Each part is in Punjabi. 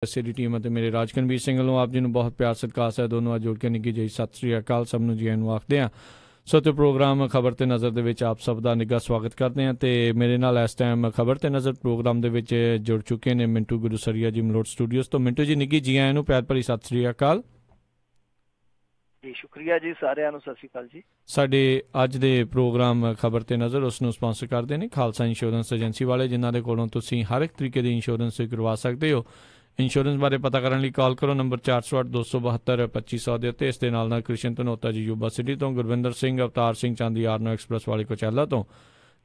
सी टीम ਅਤੇ ਮੇਰੇ ਰਾਜਕਨਵੀਰ ਸਿੰਘ ਵੱਲੋਂ ਆਪ ਜੀ ਨੂੰ ਬਹੁਤ ਪਿਆਰ ਸਤਿਕਾਰ ਹੈ। ਦੋਨੋਂ ਅੱਜ ਜੋੜ ਕੇ ਨਿੱਘੀ ਜਿਹੀ ਸਤਿ ਸ੍ਰੀ ਅਕਾਲ ਸਭ ਨੂੰ ਜੀ ਆਇਆਂ ਨੂੰ ਆਖਦੇ ਹਾਂ। ਸੋ ਤੇ ਪ੍ਰੋਗਰਾਮ ਖਬਰ ਤੇ ਨਜ਼ਰ ਦੇ ਵਿੱਚ ਆਪ ਸਭ ਦਾ ਨਿੱਘਾ ਸਵਾਗਤ ਕਰਦੇ ਹਾਂ ਤੇ ਮੇਰੇ ਨਾਲ ਇਸ ਟਾਈਮ ਖਬਰ ਤੇ ਨਜ਼ਰ ਪ੍ਰੋਗਰਾਮ ਦੇ ਵਿੱਚ ਜੁੜ ਚੁੱਕੇ ਨੇ ਮਿੰਟੂ ਗੁਰੂਸਰੀਆ ਜੀ ਮਲੋਟ ਸਟੂਡੀਓਜ਼ ਤੋਂ। ਮਿੰਟੂ ਜੀ ਨਿੱਘੀ ਜੀ ਆਇਆਂ ਨੂੰ ਪਿਆਰ ਭਰੀ ਸਤਿ ਸ੍ਰੀ ਅਕਾਲ ਜੀ। ਸ਼ੁਕਰੀਆ ਜੀ, ਸਾਰਿਆਂ ਨੂੰ ਸਤਿ ਸ਼੍ਰੀ ਅਕਾਲ ਜੀ। ਸਾਡੇ ਅੱਜ ਦੇ ਪ੍ਰੋਗਰਾਮ ਖਬਰ ਤੇ ਨਜ਼ਰ ਉਸ ਨੂੰ ਸਪਾਂਸਰ ਕਰਦੇ ਨੇ ਖਾਲਸਾ ਇੰਸ਼ੋਰੈਂਸ ਏਜੰਸੀ ਵਾਲੇ, ਜਿਨ੍ਹਾਂ ਦੇ ਕੋਲੋਂ ਤੁਸੀਂ ਹਰ ਇੱਕ ਤਰੀਕੇ ਦੀ ਇੰਸ਼ੋਰੈਂਸ ਕਰਵਾ ਸਕਦੇ ਹੋ। ਇੰਸ਼ੋਰੈਂਸ ਬਾਰੇ ਪਤਾ ਕਰਨ ਲਈ ਕਾਲ ਕਰੋ ਨੰਬਰ 408-272-2500 ਦੇ ਉੱਤੇ। ਇਸ ਦੇ ਨਾਲ ਕ੍ਰਿਸ਼ਨ ਧਨੋਤਾ ਜੀ ਯੂਬਾ ਸਿਟੀ ਤੋਂ, ਗੁਰਵਿੰਦਰ ਸਿੰਘ ਅਵਤਾਰ ਸਿੰਘ ਚਾਂਦੀ ਆਰਨੋ ਐਕਸਪ੍ਰੈਸ ਵਾਲੇ ਕੋਚੈਲਾ ਤੋਂ,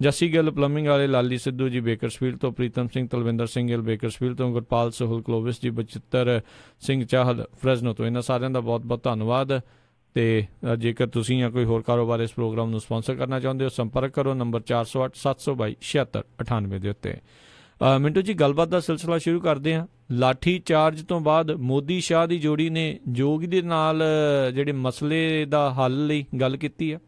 ਜੱਸੀ ਗਿੱਲ ਪਲੰਬਿੰਗ ਵਾਲੇ ਲਾਲੀ ਸਿੱਧੂ ਜੀ ਬੇਕਰਸਫੀਲਡ ਤੋਂ, ਪ੍ਰੀਤਮ ਸਿੰਘ ਤਲਵਿੰਦਰ ਸਿੰਘ ਗਿੱਲ ਬੇਕਰਸਫੀਲਡ ਤੋਂ, ਗੁਰਪਾਲ ਸਹੁਲ ਕਲੋਵਿਸ ਜੀ ਬਚਿੱਤਰ ਸਿੰਘ ਚਾਹਲ ਫਰੈਜ਼ਨੋ ਤੋਂ। ਇਹਨਾਂ ਸਾਰਿਆਂ ਦਾ ਬਹੁਤ ਬਹੁਤ ਧੰਨਵਾਦ। ਤੇ ਜੇਕਰ ਤੁਸੀਂ ਜਾਂ ਕੋਈ ਹੋਰ ਕਾਰੋਬਾਰ ਇਸ ਪ੍ਰੋਗਰਾਮ ਨੂੰ ਸਪਾਂਸਰ ਕਰਨਾ ਚਾਹੁੰਦੇ ਹੋ, ਸੰਪਰਕ ਕਰੋ ਨੰਬਰ 408-722-76 ਦੇ ਉੱਤੇ। ਮਿੰਟੂ ਜੀ, ਗੱਲਬਾਤ ਦਾ ਸਿਲਸਿਲਾ ਸ਼ੁਰੂ ਕਰਦੇ ਹਾਂ। ਲਾਠੀ ਚਾਰਜ ਤੋਂ ਬਾਅਦ ਮੋਦੀ ਸ਼ਾਹ ਦੀ ਜੋੜੀ ਨੇ ਯੋਗੀ ਦੇ ਨਾਲ ਜਿਹੜੇ ਮਸਲੇ ਦਾ ਹੱਲ ਲਈ ਗੱਲ ਕੀਤੀ ਆ।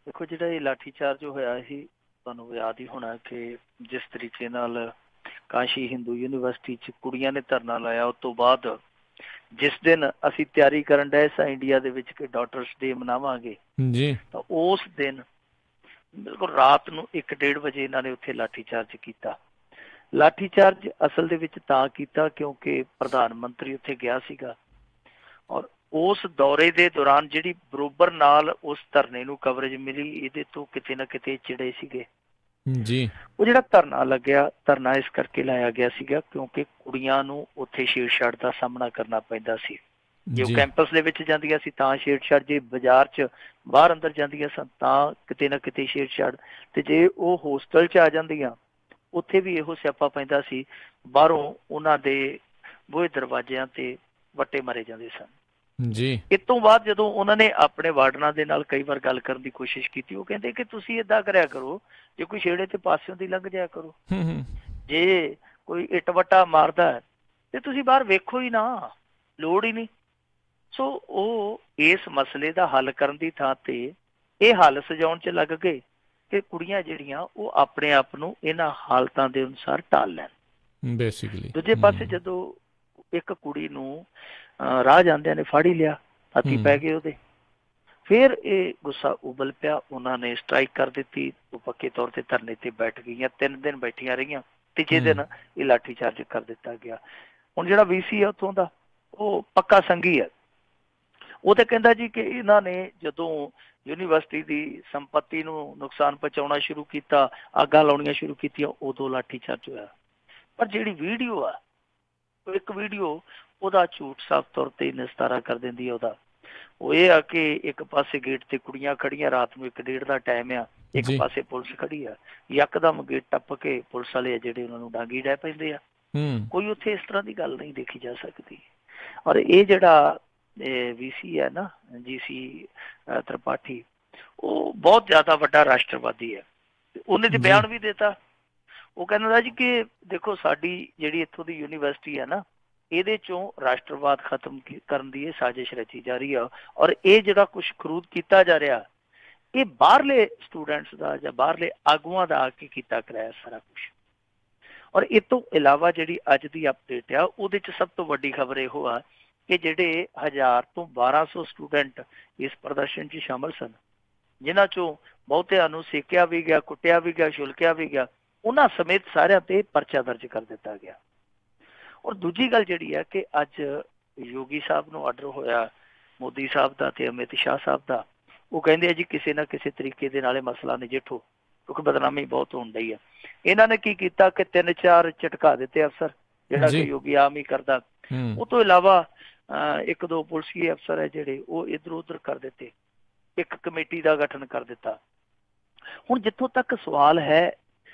ਦੇਖੋ, ਜਿਹੜਾ ਇਹ ਲਾਠੀ ਚਾਰਜ ਹੋਇਆ ਸੀ, ਤੁਹਾਨੂੰ ਯਾਦ ਹੀ ਹੋਣਾ ਕਿ ਜਿਸ ਤਰੀਕੇ ਨਾਲ ਕਾਸ਼ੀ ਹਿੰਦੂ ਯੂਨੀਵਰਸਿਟੀ 'ਚ ਕੁੜੀਆਂ ਨੇ ਧਰਨਾ ਲਾਇਆ, ਉਸ ਤੋਂ ਬਾਅਦ ਜਿਸ ਦਿਨ ਅਸੀਂ ਤਿਆਰੀ ਕਰਨ ਡਏ ਸਾਂ ਇੰਡੀਆ ਦੇ ਵਿੱਚ ਕਿ ਡਾਟਰਸ ਡੇ ਮਨਾਵਾਂਗੇ ਜੀ, ਤਾਂ ਉਸ ਦਿਨ ਬਿਲਕੁਲ ਰਾਤ ਨੂੰ 1-1:30 ਵਜੇ ਇਹਨਾਂ ਨੇ ਉੱਥੇ ਲਾਠੀ ਚਾਰਜ ਕੀਤਾ। ਲਾਠੀ ਚਾਰਜ ਅਸਲ ਦੇ ਵਿੱਚ ਤਾਂ ਕੀਤਾ ਕਿਉਂਕਿ ਪ੍ਰਧਾਨ ਮੰਤਰੀ ਉੱਥੇ ਗਿਆ ਸੀਗਾ, ਔਰ ਉਸ ਦੌਰੇ ਦੇ ਦੌਰਾਨ ਜਿਹੜੀ ਬਰੋਬਰ ਨਾਲ ਉਸ ਧਰਨੇ ਨੂੰ ਕਵਰੇਜ ਮਿਲੀ, ਇਹਦੇ ਤੋਂ ਕਿਤੇ ਨਾ ਕਿਤੇ ਚਿੜੇ ਸੀਗੇ ਜੀ। ਉਹ ਜਿਹੜਾ ਧਰਨਾ ਲੱਗਿਆ, ਧਰਨਾ ਇਸ ਕਰਕੇ ਲਾਇਆ ਗਿਆ ਸੀਗਾ ਕਿਉਂਕਿ ਕੁੜੀਆਂ ਨੂੰ ਉੱਥੇ ਛੇੜਛਾੜ ਦਾ ਸਾਹਮਣਾ ਕਰਨਾ ਪੈਂਦਾ ਸੀ। ਜੇ ਉਹ ਕੈਂਪਸ ਦੇ ਵਿੱਚ ਜਾਂਦੀਆਂ ਸੀ ਤਾਂ ਛੇੜਛਾੜ, ਜੇ ਬਾਜ਼ਾਰ 'ਚ ਬਾਹਰ ਅੰਦਰ ਜਾਂਦੀਆਂ ਸਨ ਤਾਂ ਕਿਤੇ ਨਾ ਕਿਤੇ ਛੇੜਛਾੜ, ਤੇ ਜੇ ਉਹ ਹੋਸਟਲ 'ਚ ਆ ਜਾਂਦੀਆਂ ਉੱਥੇ ਵੀ ਇਹੋ ਸਿਆਪਾ ਪੈਂਦਾ ਸੀ। ਬਾਹਰੋਂ ਉਹਨਾਂ ਦੇ ਬੂਹੇ ਦਰਵਾਜ਼ਿਆਂ ਤੇ ਵੱਟੇ ਮਾਰੇ ਜਾਂਦੇ ਸਨ ਜੀ। ਇਸ ਤੋਂ ਬਾਅਦ ਜਦੋਂ ਉਹਨਾਂ ਨੇ ਆਪਣੇ ਵਾਰਡਨਾਂ ਦੇ ਨਾਲ ਕਈ ਵਾਰ ਗੱਲ ਕਰਨ ਦੀ ਕੋਸ਼ਿਸ਼ ਕੀਤੀ, ਉਹ ਕਹਿੰਦੇ ਕਿ ਤੁਸੀਂ ਏਦਾਂ ਕਰਿਆ ਕਰੋ, ਜੇ ਕੋਈ ਛੇੜੇ ਤੇ ਪਾਸਿਓਂ ਦੀ ਲੰਘ ਜਾਇਆ ਕਰੋ, ਜੇ ਕੋਈ ਇੱਟ ਵੱਟਾ ਮਾਰਦਾ ਤੇ ਤੁਸੀਂ ਬਾਹਰ ਵੇਖੋ ਹੀ ਨਾ, ਲੋੜ ਹੀ ਨਹੀਂ। ਸੋ ਉਹ ਇਸ ਮਸਲੇ ਦਾ ਹੱਲ ਕਰਨ ਦੀ ਥਾਂ ਤੇ ਇਹ ਹੱਲ ਸਜਾਉਣ 'ਚ ਲੱਗ ਗਏ ਕਿ ਕੁੜੀਆਂ ਜਿਹੜੀਆਂ ਉਹ ਆਪਣੇ ਆਪ ਨੂੰ ਇਹਨਾਂ ਹਾਲਤਾਂ ਦੇ ਅਨੁਸਾਰ ਢਾਲ ਲੈਣ ਬੇਸਿਕਲੀ। ਦੂਜੇ ਪਾਸੇ ਜਦੋਂ ਇੱਕ ਕੁੜੀ ਨੂੰ ਰਾਹ ਜਾਂਦਿਆਂ ਨੇ ਫੜ ਹੀ ਲਿਆ, ਹੱਥੀ ਪੈ ਗਏ ਉਹਦੇ, ਫਿਰ ਇਹ ਗੁੱਸਾ ਉਬਲ ਪਿਆ, ਉਹਨਾਂ ਨੇ ਸਟ੍ਰਾਈਕ ਕਰ ਦਿੱਤੀ, ਉਹ ਪੱਕੇ ਤੌਰ ਤੇ ਧਰਨੇ ਤੇ ਬੈਠ ਗਈਆਂ, 3 ਦਿਨ ਬੈਠੀਆਂ ਰਹੀਆਂ, ਤੀਜੇ ਦਿਨ ਇਹ ਲਾਠੀ ਚਾਰਜ ਕਰ ਦਿੱਤਾ ਗਿਆ। ਹੁਣ ਜਿਹੜਾ VC ਹੈ ਉੱਥੋਂ ਦਾ, ਉਹ ਪੱਕਾ ਸੰਘੀ ਹੈ, ਉਹ ਤਾਂ ਕਹਿੰਦਾ ਜੀ ਕਿ ਇਹਨਾਂ ਨੇ ਜਦੋਂ ਯੂਨੀਵਰਸਿਟੀ ਦੀ ਸੰਪત્ਤੀ ਨੂੰ ਨੁਕਸਾਨ ਪਹੁੰਚਾਉਣਾ ਸ਼ੁਰੂ ਕੀਤਾ, ਅੱਗਾਂ ਲਾਉਣੀਆਂ ਸ਼ੁਰੂ ਕੀਤੀਆਂ, ਉਦੋਂ ਲਾਠੀ ਚਾਰਜ ਹੋਇਆ। ਪਰ ਜਿਹੜੀ ਵੀਡੀਓ ਆ, ਇੱਕ ਵੀਡੀਓ ਉਹਦਾ ਝੂਠ ਸਾਫ਼ ਤੌਰ ਤੇ ਨਿਸਤਾਰਾ ਕਰ ਦਿੰਦੀ ਹੈ। ਉਹਦਾ ਉਹ ਇਹ ਆ ਕਿ ਇੱਕ ਪਾਸੇ ਗੇਟ ਤੇ ਕੁੜੀਆਂ ਖੜੀਆਂ, ਰਾਤ ਨੂੰ 1-1:30 ਦਾ ਟਾਈਮ ਆ, ਇੱਕ ਪਾਸੇ ਪੁਲਿਸ ਖੜੀ ਆ, ਯਕਦਮ ਗੇਟ ਟੱਪ ਕੇ ਪੁਲਿਸ ਵਾਲੇ ਆ ਜਿਹੜੇ ਉਹਨਾਂ ਨੂੰ ਡਾਂਗੀ ਡਹਿ ਪੈਂਦੇ ਆ। ਕੋਈ ਉੱਥੇ ਇਸ ਤਰ੍ਹਾਂ ਦੀ ਗੱਲ ਨਹੀਂ ਦੇਖੀ ਜਾ ਸਕਦੀ। ਔਰ ਇਹ ਜਿਹੜਾ VC ਹੈ ਨਾ, GC ਤ੍ਰਿਪਾਠੀ, ਉਹ ਬਹੁਤ ਜ਼ਿਆਦਾ ਵੱਡਾ ਰਾਸ਼ਟਰਵਾਦੀ ਹੈ। ਉਹਨੇ ਤੇ ਬਿਆਨ ਵੀ ਦਿੱਤਾ, ਉਹ ਕਹਿੰਦਾ ਜੀ ਕਿ ਦੇਖੋ ਸਾਡੀ ਜਿਹੜੀ ਇੱਥੋਂ ਦੀ ਯੂਨੀਵਰਸਿਟੀ ਹੈ ਨਾ, ਇਹਦੇ ਚੋਂ ਰਾਸ਼ਟਰਵਾਦ ਖਤਮ ਕਰਨ ਦੀ ਇਹ ਸਾਜ਼ਿਸ਼ ਰਚੀ ਜਾ ਰਹੀ ਆ, ਔਰ ਇਹ ਜਿਹੜਾ ਕੁਛ ਖਰੂਦ ਕੀਤਾ ਜਾ ਰਿਹਾ, ਇਹ ਬਾਹਰਲੇ ਸਟੂਡੈਂਟਸ ਦਾ ਜਾਂ ਬਾਹਰਲੇ ਆਗੂਆਂ ਦਾ ਆ ਕੇ ਕੀਤਾ ਕਰਾਇਆ ਸਾਰਾ ਕੁਛ। ਔਰ ਇਹ ਤੋਂ ਇਲਾਵਾ ਜਿਹੜੀ ਅੱਜ ਦੀ ਅਪਡੇਟ ਆ, ਉਹਦੇ 'ਚ ਸਭ ਤੋਂ ਵੱਡੀ ਖਬਰ ਇਹੋ ਆ ਕਿ ਜਿਹੜੇ 1000 ਤੋਂ 1200 ਸਟੂਡੈਂਟ ਇਸ ਪ੍ਰਦਰਸ਼ਨ 'ਚ ਸ਼ਾਮਲ ਸਨ, ਜਿਨ੍ਹਾਂ 'ਚੋਂ ਬਹੁਤਿਆਂ ਨੂੰ ਸੇਕਿਆ ਵੀ ਗਿਆ, ਕੁੱਟਿਆ ਵੀ ਗਿਆ, ਛੁਲਕਿਆ ਵੀ ਗਿਆ, ਉਹਨਾਂ ਸਮੇਤ ਸਾਰਿਆਂ ਤੇ ਪਰਚਾ ਦਰਜ ਕਰ ਦਿੱਤਾ ਗਿਆ। ਔਰ ਦੂਜੀ ਗੱਲ ਜਿਹੜੀ ਹੈ ਕਿ ਅੱਜ ਯੋਗੀ ਸਾਹਿਬ ਨੂੰ ਆਰਡਰ ਹੋਇਆ, ਮੋਦੀ ਸਾਹਿਬ ਦਾ ਤੇ ਅਮਿਤ ਸ਼ਾਹ ਸਾਹਿਬ ਦਾ, ਉਹ ਕਹਿੰਦੇ ਆ ਜੀ ਕਿਸੇ ਨਾ ਕਿਸੇ ਤਰੀਕੇ ਦੇ ਨਾਲ ਇਹ ਮਸਲਾ ਨਜਿੱਠੋ ਕਿਉਂਕਿ ਬਦਨਾਮੀ ਬਹੁਤ ਹੋਣ ਡਈ ਆ। ਇਹਨਾਂ ਨੇ ਕੀ ਕੀਤਾ ਕਿ 3-4 ਝਟਕਾ ਦਿੱਤੇ ਅਫਸਰ, ਜਿਹੜਾ ਕਿ ਯੋਗੀ ਆਮ ਹੀ ਕਰਦਾ। ਉਹ ਤੋਂ ਇਲਾਵਾ 1-2 ਪੁਲਿਸੀਏ ਅਫਸਰ ਹੈ ਜਿਹੜੇ ਉਹ ਇੱਧਰ ਉੱਧਰ ਕਰ ਦਿੱਤੇ, ਇੱਕ ਕਮੇਟੀ ਦਾ ਗਠਨ ਕਰ ਦਿੱਤਾ। ਹੁਣ ਜਿੱਥੋਂ ਤੱਕ ਸਵਾਲ ਹੈ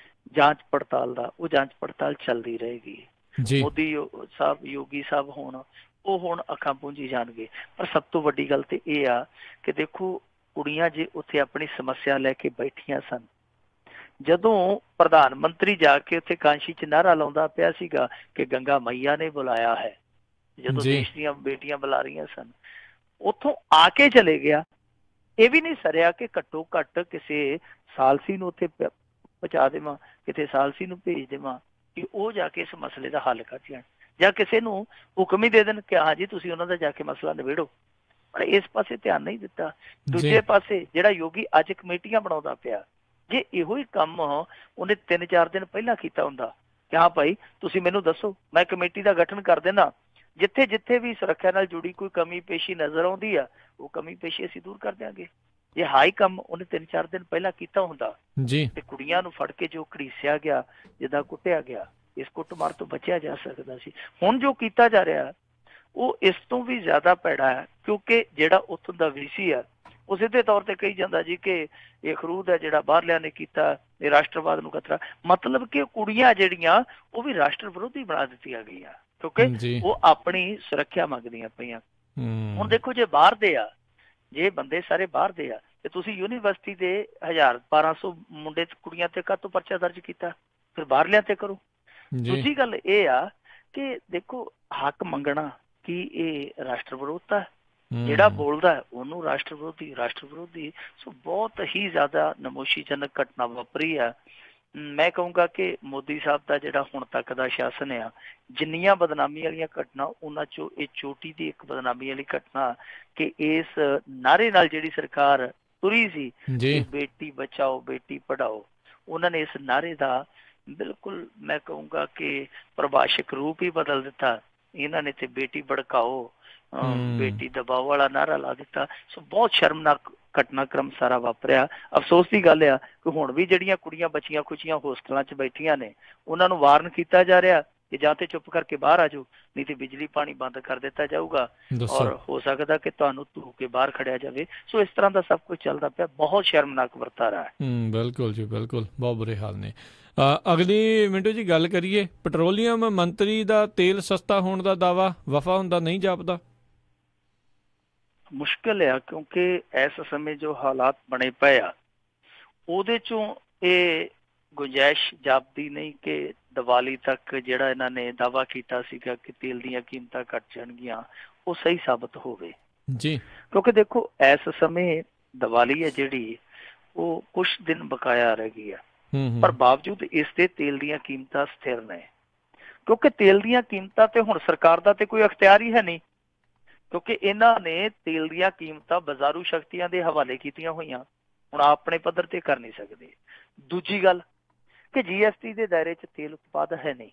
ਜਾਂਚ ਪੜਤਾਲ ਦਾ, ਉਹ ਜਾਂਚ ਪੜਤਾਲ ਚੱਲਦੀ ਰਹੇਗੀ। ਮੋਦੀ ਸਾਹਿਬ, ਯੋਗੀ ਸਾਹਿਬ ਹੋਣ, ਉਹ ਹੁਣ ਅੱਖਾਂ ਪੂੰਝੀ ਜਾਣਗੇ। ਪਰ ਸਭ ਤੋਂ ਵੱਡੀ ਗੱਲ ਤੇ ਇਹ ਆ ਕਿ ਦੇਖੋ ਕੁੜੀਆਂ ਜੇ ਉੱਥੇ ਆਪਣੀ ਸਮੱਸਿਆ ਲੈ ਕੇ ਬੈਠੀਆਂ ਸਨ, ਜਦੋਂ ਪ੍ਰਧਾਨ ਮੰਤਰੀ ਜਾ ਕੇ ਉੱਥੇ ਕਾਂਸ਼ੀ 'ਚ ਨਾਅਰਾ ਲਾਉਂਦਾ ਪਿਆ ਸੀਗਾ ਕਿ ਗੰਗਾ ਮਈਆ ਨੇ ਬੁਲਾਇਆ ਹੈ, ਜਦੋਂ ਦੇਸ਼ ਦੀਆਂ ਬੇਟੀਆਂ ਬੁਲਾ ਰਹੀਆਂ ਸਨ, ਉੱਥੋਂ ਆ ਕੇ ਚਲੇ ਗਿਆ। ਇਹ ਵੀ ਨਹੀਂ ਸਰਿਆ ਕਿ ਘੱਟੋ ਘੱਟ ਕਿਸੇ ਸਾਲਸੀ ਨੂੰ ਉੱਥੇ ਪਹੁੰਚਾ ਦੇਵਾਂ, ਕਿਤੇ ਸਾਲਸੀ ਨੂੰ ਭੇਜ ਦੇਵਾਂ, ਕਿ ਉਹ ਜਾ ਕੇ ਇਸ ਮਸਲੇ ਦਾ ਹੱਲ ਕਰ ਜਾਣ, ਜਾਂ ਕਿਸੇ ਨੂੰ ਹੁਕਮ ਹੀ ਦੇ ਦੇਣ ਕਿ ਹਾਂ ਜੀ ਤੁਸੀਂ ਉਹਨਾਂ ਦਾ ਜਾ ਕੇ ਮਸਲਾ ਨਿਬੇੜੋ। ਪਰ ਇਸ ਪਾਸੇ ਧਿਆਨ ਨਹੀਂ ਦਿੱਤਾ। ਦੂਜੇ ਪਾਸੇ ਜਿਹੜਾ ਯੋਗੀ ਅੱਜ ਕਮੇਟੀਆਂ ਬਣਾਉਂਦਾ ਪਿਆ, ਜੇ ਇਹੋ ਹੀ ਕੰਮ ਉਹਨੇ 3-4 ਦਿਨ ਪਹਿਲਾਂ ਕੀਤਾ ਹੁੰਦਾ ਕਿ ਹਾਂ ਭਾਈ ਤੁਸੀਂ ਮੈਨੂੰ ਦੱਸੋ, ਮੈਂ ਕਮੇਟੀ ਦਾ ਗਠਨ ਕਰ ਦੇਣਾ, ਜਿੱਥੇ ਜਿੱਥੇ ਵੀ ਸੁਰੱਖਿਆ ਨਾਲ ਜੁੜੀ ਕੋਈ ਕਮੀ ਪੇਸ਼ੀ ਨਜ਼ਰ ਆਉਂਦੀ ਆ ਉਹ ਕਮੀ ਪੇਸ਼ੀ ਅਸੀਂ ਦੂਰ ਕਰ ਦਿਆਂਗੇ। ਜੇ ਹਾਈ ਕੰਮ ਉਹਨੇ 3-4 ਦਿਨ ਪਹਿਲਾਂ ਕੀਤਾ ਹੁੰਦਾ ਤੇ ਕੁੜੀਆਂ ਨੂੰ ਫੜ ਕੇ ਜੋ ਘੜੀਸਿਆ ਗਿਆ, ਜਿੱਦਾਂ ਕੁੱਟਿਆ ਗਿਆ, ਇਸ ਕੁੱਟਮਾਰ ਤੋਂ ਬਚਿਆ ਜਾ ਸਕਦਾ ਸੀ। ਹੁਣ ਜੋ ਕੀਤਾ ਜਾ ਰਿਹਾ ਉਹ ਇਸ ਤੋਂ ਵੀ ਜ਼ਿਆਦਾ ਭੈੜਾ ਹੈ, ਕਿਉਂਕਿ ਜਿਹੜਾ ਉੱਥੋਂ ਦਾ ਵੀਸੀ ਆ ਉਹ ਸਿੱਧੇ ਤੌਰ ਤੇ ਕਹੀ ਜਾਂਦਾ ਜੀ ਕਿ ਇਹ ਖਰੂਦ ਹੈ ਜਿਹੜਾ ਬਾਹਰਲਿਆਂ ਨੇ ਕੀਤਾ, ਇਹ ਰਾਸ਼ਟਰਵਾਦ ਨੂੰ ਖਤਰਾ। ਮਤਲਬ ਕਿ ਕੁੜੀਆਂ ਜਿਹੜੀਆਂ ਉਹ ਵੀ ਰਾਸ਼ਟਰ ਵਿਰੋਧੀ ਬਣਾ ਦਿੱਤੀਆਂ ਗਈਆਂ, ਕਿਉਂਕਿ ਉਹ ਆਪਣੀ ਸੁਰੱਖਿਆ ਮੰਗਦੀਆਂ ਪਈਆਂ। ਹੁਣ ਦੇਖੋ ਜੇ ਬਾਹਰ ਦੇ ਆ, ਜੇ ਬੰਦੇ ਸਾਰੇ ਬਾਹਰ ਦੇ ਆ ਤੇ ਤੁਸੀਂ ਯੂਨੀਵਰਸਿਟੀ ਦੇ 1000-1200 ਮੁੰਡੇ ਕੁੜੀਆਂ ਤੇ ਕਾਹਤੋਂ ਪਰਚਾ ਦਰਜ ਕੀਤਾ, ਫਿਰ ਬਾਹਰਲਿਆਂ ਤੇ ਕਰੋ। ਦੂਜੀ ਗੱਲ ਇਹ ਆ ਕਿ ਦੇਖੋ ਹੱਕ ਮੰਗਣਾ ਕੀ ਇਹ ਰਾਸ਼ਟਰ ਵਿਰੋਧਤਾ? ਜਿਹੜਾ ਬੋਲਦਾ ਉਹਨੂੰ ਰਾਸ਼ਟਰ ਵਿਰੋਧੀ। ਸੋ ਬਹੁਤ ਹੀ ਜ਼ਿਆਦਾ ਨਮੋਸ਼ੀਜਨਕ ਘਟਨਾ ਵਾਪਰੀ ਆ। ਮੈਂ ਕਹੂੰਗਾ ਕਿ ਮੋਦੀ ਸਾਹਿਬ ਦਾ ਜਿਹੜਾ ਹੁਣ ਤੱਕ ਦਾ ਸ਼ਾਸਨ ਆ, ਜਿੰਨੀਆਂ ਬਦਨਾਮੀ ਵਾਲੀਆਂ ਘਟਨਾ ਉਹਨਾਂ ਚੋਂ ਇਹ ਚੋਟੀ ਦੀ ਇੱਕ ਬਦਨਾਮੀ ਵਾਲੀ ਘਟਨਾ ਕਿ ਇਸ ਨਾਅਰੇ ਨਾਲ ਜਿਹੜੀ ਸਰਕਾਰ ਤੁਰੀ ਸੀ ਕਿ ਬੇਟੀ ਬਚਾਓ ਬੇਟੀ ਪੜਾਓ, ਉਹਨਾਂ ਨੇ ਇਸ ਨਾਅਰੇ ਦਾ ਬਿਲਕੁਲ ਮੈਂ ਕਹੂੰਗਾ ਕਿ ਪ੍ਰਭਾਸ਼ਕ ਰੂਪ ਹੀ ਬਦਲ ਦਿੱਤਾ। ਇਹਨਾਂ ਨੇ ਤੇ ਬੇਟੀ ਭੜਕਾਓ ਬੇਟੀ ਦਬਾਓ ਵਾਲਾ ਨਾਅਰਾ ਲਾ ਦਿੱਤਾ। ਸੋ ਬਹੁਤ ਸ਼ਰਮਨਾਕ ਘਟਨਾਕ੍ਰਮ ਸਾਰਾ ਵਾਪਰਿਆ। ਅਫਸੋਸ ਦੀ ਗੱਲ ਆ ਕਿ ਹੁਣ ਵੀ ਜਿਹੜੀਆਂ ਕੁੜੀਆਂ ਬਚੀਆਂ ਖੁਚੀਆਂ ਹੋਸਟਲਾਂ 'ਚ ਬੈਠੀਆਂ ਨੇ ਉਹਨਾਂ ਨੂੰ ਵਾਰਨ ਕੀਤਾ ਜਾ ਰਿਹਾ ਕਿ ਜਾਂ ਤੇ ਚੁੱਪ ਕਰਕੇ ਬਾਹਰ ਆ ਜਾਓ, ਨਹੀਂ ਤੇ ਬਿਜਲੀ ਪਾਣੀ ਬੰਦ ਕਰ ਦਿੱਤਾ ਜਾਊਗਾ ਔਰ ਹੋ ਸਕਦਾ ਕਿ ਤੁਹਾਨੂੰ ਧੂ ਕੇ ਬਾਹਰ ਖੜਿਆ ਜਾਵੇ। ਸੋ ਇਸ ਤਰ੍ਹਾਂ ਦਾ ਸਭ ਕੁਝ ਚੱਲਦਾ ਪਿਆ, ਬਹੁਤ ਸ਼ਰਮਨਾਕ ਵਰਤਾਰਾ ਹੈ। ਬਿਲਕੁਲ ਜੀ, ਬਿਲਕੁਲ, ਬਹੁਤ ਬੁਰੇ ਹਾਲ ਨੇ। ਅਗਲੀ ਮਿੰਟੂ ਜੀ ਗੱਲ ਕਰੀਏ, ਪੈਟਰੋਲੀਅਮ ਮੰਤਰੀ ਦਾ ਤੇਲ ਸਸਤਾ ਹੋਣ ਦਾ ਦਾਅਵਾ ਵਫਾ ਹੁੰਦਾ ਨਹੀਂ ਜਾਪਦਾ? ਮੁਸ਼ਕਿਲ ਆ, ਕਿਉਂਕਿ ਇਸ ਸਮੇਂ ਜੋ ਹਾਲਾਤ ਬਣੇ ਪਏ ਆ ਉਹਦੇ ਚੋਂ ਇਹ ਗੁੰਜਾਇਸ਼ ਜਾਪਦੀ ਨਹੀਂ ਕਿ ਦੀਵਾਲੀ ਤੱਕ ਜਿਹੜਾ ਇਹਨਾਂ ਨੇ ਦਾਅਵਾ ਕੀਤਾ ਸੀਗਾ ਕਿ ਤੇਲ ਦੀਆਂ ਕੀਮਤਾਂ ਘੱਟ ਜਾਣਗੀਆਂ ਉਹ ਸਹੀ ਸਾਬਤ ਹੋਵੇ ਜੀ। ਕਿਉਂਕਿ ਦੇਖੋ ਇਸ ਸਮੇਂ ਦੀਵਾਲੀ ਹੈ ਜਿਹੜੀ ਉਹ ਕੁਛ ਦਿਨ ਬਕਾਇਆ ਰਹਿ ਗਈ ਆ, ਪਰ ਬਾਵਜੂਦ ਇਸ ਦੇ ਤੇਲ ਦੀਆਂ ਕੀਮਤਾਂ ਸਥਿਰ ਨੇ, ਕਿਉਂਕਿ ਤੇਲ ਦੀਆਂ ਕੀਮਤਾਂ ਤੇ ਹੁਣ ਸਰਕਾਰ ਦਾ ਤੇ ਕੋਈ ਅਖਤਿਆਰ ਹੀ ਹੈ ਨਹੀਂ, ਕਿਉਂਕਿ ਇਹਨਾਂ ਨੇ ਤੇਲ ਦੀਆਂ ਕੀਮਤਾਂ ਬਾਜ਼ਾਰੂ ਸ਼ਕਤੀਆਂ ਦੇ ਹਵਾਲੇ ਕੀਤੀਆਂ ਹੋਈਆਂ, ਹੁਣ ਆਪਣੇ ਪੱਧਰ ਤੇ ਕਰ ਨਹੀਂ ਸਕਦੇ। ਦੂਜੀ ਗੱਲ ਕਿ GST ਦੇ ਦਾਇਰੇ 'ਚ ਤੇਲ ਉਤਪਾਦ ਹੈ ਨਹੀਂ,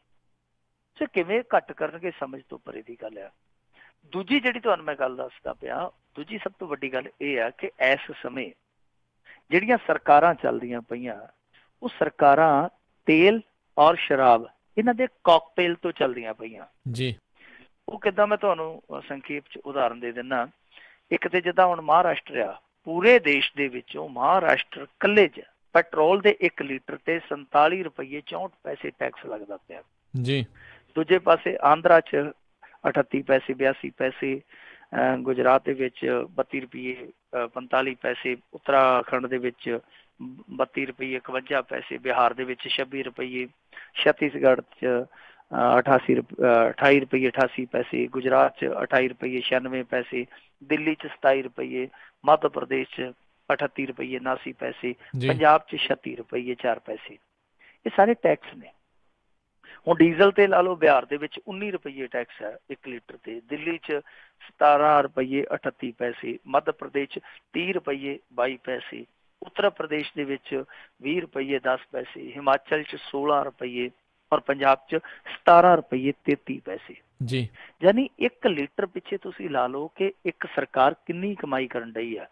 ਸੋ ਕਿਵੇਂ ਘੱਟ ਕਰਨਗੇ ਸਮਝ ਤੋਂ ਪਰੇ ਦੀ ਗੱਲ ਆ। ਦੂਜੀ ਜਿਹੜੀ ਤੁਹਾਨੂੰ ਮੈਂ ਗੱਲ ਦੱਸਦਾ ਪਿਆ, ਦੂਜੀ ਸਭ ਤੋਂ ਵੱਡੀ ਗੱਲ ਇਹ ਆ ਕਿ ਇਸ ਸਮੇਂ ਜਿਹੜੀਆਂ ਸਰਕਾਰਾਂ ਚੱਲਦੀਆਂ ਪਈਆਂ ਉਹ ਸਰਕਾਰਾਂ ਤੇਲ ਔਰ ਸ਼ਰਾਬ ਇਹਨਾਂ ਦੇ ਕਾਕਟੇਲ ਤੋਂ ਚੱਲਦੀਆਂ ਪਈਆਂ ਜੀ। ਉਹ ਕਿੱਦਾਂ, ਮੈਂ ਤੁਹਾਨੂੰ ਸੰਖੇਪ 'ਚ ਉਦਾਹਰਨ ਦੇ ਦਿੰਦਾ। ਇੱਕ ਤੇ ਜਿੱਦਾਂ ਹੁਣ ਮਹਾਰਾਸ਼ਟਰ ਆ, ਪੂਰੇ ਦੇਸ਼ ਦੇ ਵਿੱਚੋਂ ਮਹਾਰਾਸ਼ਟਰ ਇਕੱਲੇ 'ਚ ਪੈਟਰੋਲ ਦੇ 1 ਲੀਟਰ ਤੇ 47 ਰੁਪਏ 64 ਪੈਸੇ ਟੈਕਸ ਲੱਗਦਾ ਪਿਆ ਜੀ। ਦੂਜੇ ਪਾਸੇ ਆਂਧਰਾ 'ਚ 38 ਪੈਸੇ 82 ਪੈਸੇ, ਗੁਜਰਾਤ ਦੇ ਵਿੱਚ 32 ਰੁਪਏ 45 ਪੈਸੇ, ਉੱਤਰਾਖੰਡ ਦੇ ਵਿੱਚ 32 ਰੁਪਏ 51 ਪੈਸੇ, ਬਿਹਾਰ ਦੇ ਵਿੱਚ 26 ਰੁਪਏ, ਛੱਤੀਸਗੜ੍ਹ 'ਚ 28 ਰੁਪਏ 88 ਪੈਸੇ, ਗੁਜਰਾਤ 'ਚ 28 ਰੁਪਏ 96 ਪੈਸੇ, ਦਿੱਲੀ 'ਚ 27 ਰੁਪਏ, ਮੱਧ ਪ੍ਰਦੇਸ਼ 'ਚ 38 ਰੁਪਏ 79 ਪੈਸੇ, ਪੰਜਾਬ 'ਚ 36 ਰੁਪਏ 4 ਪੈਸੇ। ਇਹ ਸਾਰੇ ਟੈਕਸ ਨੇ। ਹੁਣ ਡੀਜ਼ਲ ਤੇ ਲਾ ਲਓ, ਬਿਹਾਰ ਦੇ ਵਿੱਚ 19 ਰੁਪਏ ਟੈਕਸ ਹੈ 1 ਲੀਟਰ ਤੇ, ਦਿੱਲੀ 'ਚ 17 ਰੁਪਏ 38 ਪੈਸੇ, ਮੱਧ ਪ੍ਰਦੇਸ਼ 'ਚ 30 ਰੁਪਏ 22 ਪੈਸੇ, ਉੱਤਰ ਪ੍ਰਦੇਸ਼ ਦੇ ਵਿੱਚ 20 ਰੁਪਏ 10 ਪੈਸੇ, ਹਿਮਾਚਲ 'ਚ 16 ਰੁਪਏ ਔਰ ਪੰਜਾਬ 'ਚ 17 ਰੁਪਏ 33 ਪੈਸੇ ਜੀ। ਯਾਨੀ 1 ਲੀਟਰ ਪਿੱਛੇ ਤੁਸੀਂ ਲਾ ਲਓ ਕਿ ਇੱਕ ਸਰਕਾਰ ਕਿੰਨੀ ਕਮਾਈ ਕਰਨ ਡਈ ਹੈ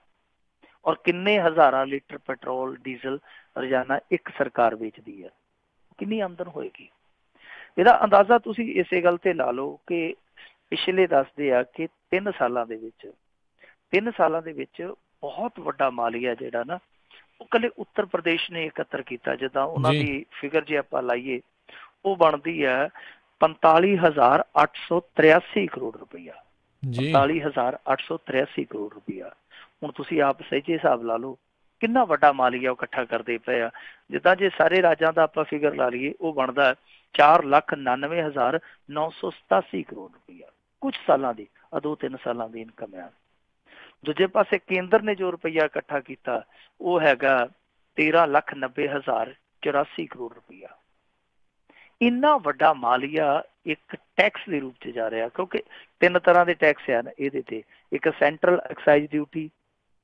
ਔਰ ਕਿੰਨੇ ਹਜ਼ਾਰਾਂ ਲੀਟਰ ਪੈਟਰੋਲ ਡੀਜ਼ਲ ਰੋਜ਼ਾਨਾ ਇੱਕ ਸਰਕਾਰ ਵੇਚਦੀ ਹੈ, ਕਿੰਨੀ ਆਮਦਨ ਹੋਏਗੀ। ਇਹਦਾ ਅੰਦਾਜ਼ਾ ਤੁਸੀਂ ਇਸੇ ਗੱਲ ਤੇ ਲਾ ਲਓ ਕਿ ਪਿਛਲੇ ਦੱਸਦੇ ਆ ਕਿ 3 ਸਾਲਾਂ ਦੇ ਵਿੱਚ ਬਹੁਤ ਵੱਡਾ ਮਾਲੀਆ ਜਿਹੜਾ ਨਾ ਉਹ ਇਕੱਲੇ ਉੱਤਰ ਪ੍ਰਦੇਸ਼ ਨੇ ਇਕੱਤਰ ਕੀਤਾ। ਜਿੱਦਾਂ ਉਹਨਾਂ ਦੀ ਫਿਗਰ ਜੇ ਆਪਾਂ ਲਾਈਏ ਉਹ ਬਣਦੀ ਹੈ 45,883 ਕਰੋੜ ਰੁਪਈਆ, 45,883 ਕਰੋੜ ਰੁਪਈਆ। ਹੁਣ ਤੁਸੀਂ ਆਪ ਸਹਿਜੇ ਹਿਸਾਬ ਲਾ ਲਓ ਕਿੰਨਾ ਵੱਡਾ ਮਾਲੀਆ ਉਹ ਇਕੱਠਾ ਕਰਦੇ ਪਏ ਆ। ਜਿੱਦਾਂ ਜੇ ਸਾਰੇ ਰਾਜਾਂ ਦਾ ਆਪਾਂ ਫਿਗਰ ਲਾ ਲਈਏ ਉਹ ਬਣਦਾ 4,99,987 ਕਰੋੜ ਰੁਪਈਆ ਕੁਛ ਸਾਲਾਂ ਦੀ, 2-3 ਸਾਲਾਂ ਦੀ ਇਨਕਮ ਆ। ਦੂਜੇ ਪਾਸੇ ਕੇਂਦਰ ਨੇ ਜੋ ਰੁਪਈਆ ਇਕੱਠਾ ਕੀਤਾ ਉਹ ਹੈਗਾ 13,90,084 ਕਰੋੜ ਰੁਪਈਆ। ਇੰਨਾ ਵੱਡਾ ਮਾਲੀਆ ਇੱਕ ਟੈਕਸ ਦੇ ਰੂਪ 'ਚ ਜਾ ਰਿਹਾ, ਕਿਉਂਕਿ 3 ਤਰ੍ਹਾਂ ਦੇ ਟੈਕਸ ਆ ਇਹਦੇ ਤੇ, ਇੱਕ ਸੈਂਟਰਲ ਐਕਸਾਈਜ਼ ਡਿਊਟੀ,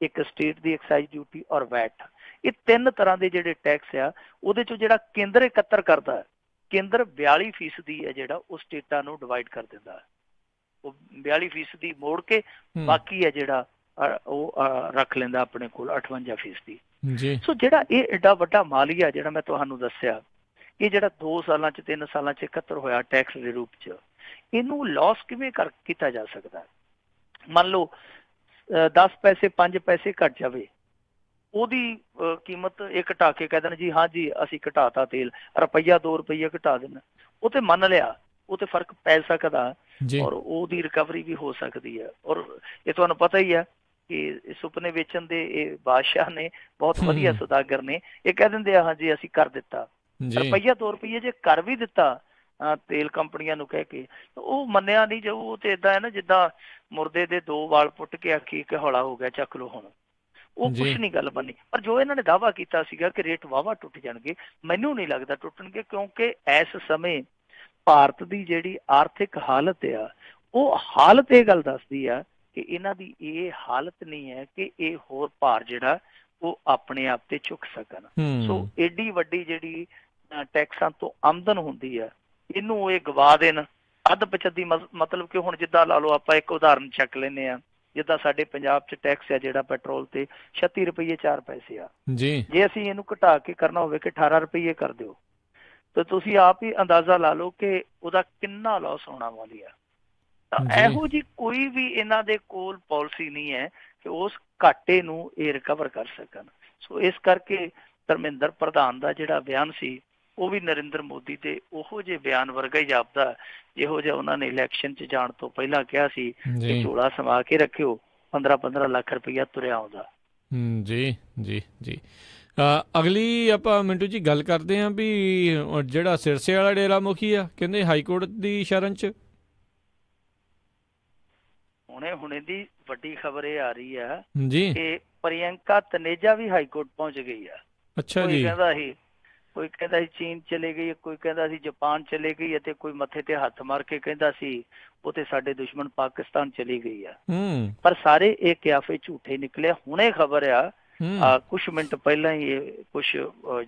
ਇੱਕ ਸਟੇਟ ਦੀ ਐਕਸਾਈਜ਼ ਡਿਊਟੀ ਔਰ ਵੈਟ। ਇਹ 3 ਤਰ੍ਹਾਂ ਦੇ ਜਿਹੜੇ ਟੈਕਸ ਆ ਉਹਦੇ 'ਚੋਂ ਜਿਹੜਾ ਕੇਂਦਰ ਇਕੱਤਰ ਕਰਦਾ, ਕੇਂਦਰ 42% ਹੈ ਜਿਹੜਾ ਉਹ ਸਟੇਟਾਂ ਨੂੰ ਡਿਵਾਈਡ ਕਰ ਦਿੰਦਾ, ਉਹ 42% ਮੋੜ ਕੇ ਬਾਕੀ ਹੈ ਜਿਹੜਾ ਉਹ ਰੱਖ ਲੈਂਦਾ ਆਪਣੇ ਕੋਲ 58%। ਸੋ ਜਿਹੜਾ ਇਹ ਐਡਾ ਵੱਡਾ ਮਾਲੀਆ ਜਿਹੜਾ ਮੈਂ ਤੁਹਾਨੂੰ ਦੱਸਿਆ, ਇਹ ਜਿਹੜਾ 2 ਸਾਲਾਂ 'ਚ 3 ਸਾਲਾਂ 'ਚ ਇਕੱਤਰ ਹੋਇਆ ਟੈਕਸ ਦੇ ਰੂਪ 'ਚ, ਇਹਨੂੰ ਲਾਸ ਕਿਵੇਂ ਕੀਤਾ ਜਾ ਸਕਦਾ? ਮੰਨ ਲਓ 10 ਪੈਸੇ 5 ਪੈਸੇ ਘੱਟ ਜਾਵੇ, ਉਹਦੀ ਕੀਮਤ ਇਹ ਘਟਾ ਕੇ ਕਹਿ ਦੇਣ ਜੀ ਹਾਂ ਜੀ ਅਸੀਂ ਘਟਾਤਾ ਤੇਲ, ਰੁਪਈਆ 2 ਰੁਪਈਏ ਘਟਾ ਦੇਣਾ, ਉਹ ਤੇ ਮੰਨ ਲਿਆ, ਉਹ ਤੇ ਫਰਕ ਪੈ ਸਕਦਾ ਔਰ ਉਹਦੀ ਰਿਕਵਰੀ ਵੀ ਹੋ ਸਕਦੀ ਹੈ। ਔਰ ਇਹ ਤੁਹਾਨੂੰ ਪਤਾ ਹੀ ਹੈ ਕਿ ਸੁਪਨੇ ਵੇਚਣ ਦੇ ਇਹ ਬਾਦਸ਼ਾਹ ਨੇ, ਬਹੁਤ ਵਧੀਆ ਸੌਦਾਗਰ ਨੇ, ਇਹ ਕਹਿ ਦਿੰਦੇ ਆ ਹਾਂ ਜੀ ਅਸੀਂ ਕਰ ਦਿੱਤਾ, ਰੁਪਈਆ 2 ਰੁਪਈਏ ਜੇ ਕਰ ਵੀ ਦਿੱਤਾ ਤੇਲ ਕੰਪਨੀਆਂ ਨੂੰ ਕਹਿ ਕੇ, ਉਹ ਮੰਨਿਆ ਨਹੀਂ ਜਾਊ। ਉਹ ਤੇ ਏਦਾਂ ਹੈ ਨਾ ਜਿੱਦਾਂ ਮੁਰਦੇ ਦੇ 2 ਵਾਲ ਪੁੱਟ ਕੇ ਆਖੀ ਕਿ ਹੌਲਾ ਹੋ ਗਿਆ ਚੱਕ ਲਓ ਹੁਣ, ਉਹ ਕੁਛ ਨਹੀਂ ਗੱਲ ਬਣੀ। ਪਰ ਜੋ ਇਹਨਾਂ ਨੇ ਦਾਅਵਾ ਕੀਤਾ ਸੀਗਾ ਕਿ ਰੇਟ ਵਾਹਵਾ ਟੁੱਟ ਜਾਣਗੇ, ਮੈਨੂੰ ਨਹੀਂ ਲੱਗਦਾ ਟੁੱਟਣਗੇ, ਕਿਉਂਕਿ ਇਸ ਸਮੇਂ ਭਾਰਤ ਦੀ ਜਿਹੜੀ ਆਰਥਿਕ ਹਾਲਤ ਆ, ਉਹ ਹਾਲਤ ਇਹ ਗੱਲ ਦੱਸਦੀ ਆ ਕਿ ਇਹਨਾਂ ਦੀ ਇਹ ਹਾਲਤ ਨਹੀਂ ਹੈ ਕਿ ਇਹ ਹੋਰ ਭਾਰ ਜਿਹੜਾ ਉਹ ਆਪਣੇ ਆਪ ਤੇ ਚੁੱਕ ਸਕਣ। ਸੋ ਏਡੀ ਵੱਡੀ ਜਿਹੜੀ ਟੈਕਸਾਂ ਤੋਂ ਆਮਦਨ ਹੁੰਦੀ ਆ, ਇਹਨੂੰ ਇਹ ਗਵਾ ਦੇਣ ਅੱਧ ਪਚੱਦੀ। ਮਤਲਬ ਕਿ ਹੁਣ ਜਿੱਦਾਂ ਲਾ ਲਓ, ਆਪਾਂ ਇੱਕ ਉਦਾਹਰਨ ਚੱਕ ਲੈਂਦੇ ਹਾਂ, ਜਿੱਦਾਂ ਸਾਡੇ ਪੰਜਾਬ 'ਚ ਟੈਕਸ ਆ ਜਿਹੜਾ ਪੈਟਰੋਲ ਤੇ 36 ਰੁਪਈਏ 4 ਪੈਸੇ ਆ, ਜੇ ਅਸੀਂ ਇਹਨੂੰ ਘਟਾ ਕੇ ਕਰਨਾ ਹੋਵੇ ਕਿ 18 ਰੁਪਈਏ ਕਰ ਦਿਓ, ਤਾਂ ਤੁਸੀਂ ਆਪ ਹੀ ਅੰਦਾਜ਼ਾ ਲਾ ਲਓ ਕਿ ਉਹਦਾ ਕਿੰਨਾ ਲਾਸ ਹੋਣਾ ਵਾਲੀ ਆ। ਤਾਂ ਇਹੋ ਜਿਹੀ ਕੋਈ ਵੀ ਇਹਨਾਂ ਦੇ ਕੋਲ ਪਾਲਿਸੀ ਨਹੀਂ ਹੈ ਕਿ ਉਸ ਘਾਟੇ ਨੂੰ ਇਹ ਰਿਕਵਰ ਕਰ ਸਕਣ। ਸੋ ਇਸ ਕਰਕੇ ਧਰਮਿੰਦਰ ਪ੍ਰਧਾਨ ਦਾ ਜਿਹੜਾ ਬਿਆਨ ਸੀ, ਉਹ ਵੀ ਨਰਿੰਦਰ ਮੋਦੀ ਦੇ ਉਹੋ ਜਿਹੇ ਬਿਆਨ ਵਰਗਾ ਹੀ ਜਾਪਦਾ ਜਿਹੋ ਜਿਹਾ ਉਹਨਾਂ ਨੇ ਇਲੈਕਸ਼ਨ 'ਚ ਜਾਣ ਤੋਂ ਪਹਿਲਾਂ ਕਿਹਾ ਸੀ ਕਿ ਝੋਲਾ ਸਮਾ ਕੇ ਰੱਖਿਓ, 15-15 ਲੱਖ ਰੁਪਈਆ ਤੁਰਿਆ ਆਉਂਦਾ। ਜੀ ਜੀ ਜੀ। ਅਗਲੀ ਆਪਾਂ ਮਿੰਟੂ ਜੀ ਗੱਲ ਕਰਦੇ ਹਾਂ ਵੀ ਜਿਹੜਾ ਸਿਰਸੇ ਵਾਲਾ ਡੇਰਾ ਮੁਖੀ ਆ, ਕਹਿੰਦੇ ਹਾਈ ਕੋਰਟ ਦੀ ਸ਼ਰਨ 'ਚ। ਹੁਣੇ ਦੀ ਵੱਡੀ ਖਬਰ ਇਹ ਆ ਰਹੀ ਆ ਕਿ ਪ੍ਰਿਯੰਕਾ ਤਨੇਜਾ ਵੀ ਹਾਈ ਕੋਰਟ ਪਹੁੰਚ ਗਈ ਆ। ਅੱਛਾ ਜੀ। ਕੋਈ ਕਹਿੰਦਾ ਸੀ ਚੀਨ ਚਲੇ ਗਈ, ਕੋਈ ਕਹਿੰਦਾ ਸੀ ਜਾਪਾਨ ਚਲੇ ਗਈ, ਅਤੇ ਕੋਈ ਮੱਥੇ ਤੇ ਹੱਥ ਮਾਰ ਕੇ ਕਹਿੰਦਾ ਸੀ ਉਹ ਤੇ ਸਾਡੇ ਦੁਸ਼ਮਣ ਪਾਕਿਸਤਾਨ ਚਲੀ ਗਈ ਆ। ਪਰ ਸਾਰੇ ਇਹ ਕਿਆਫੇ ਝੂਠੇ ਨਿਕਲੇ। ਹੁਣੇ ਖਬਰ ਆ, ਕੁਛ ਮਿੰਟ ਪਹਿਲਾਂ ਹੀ ਇਹ ਕੁਛ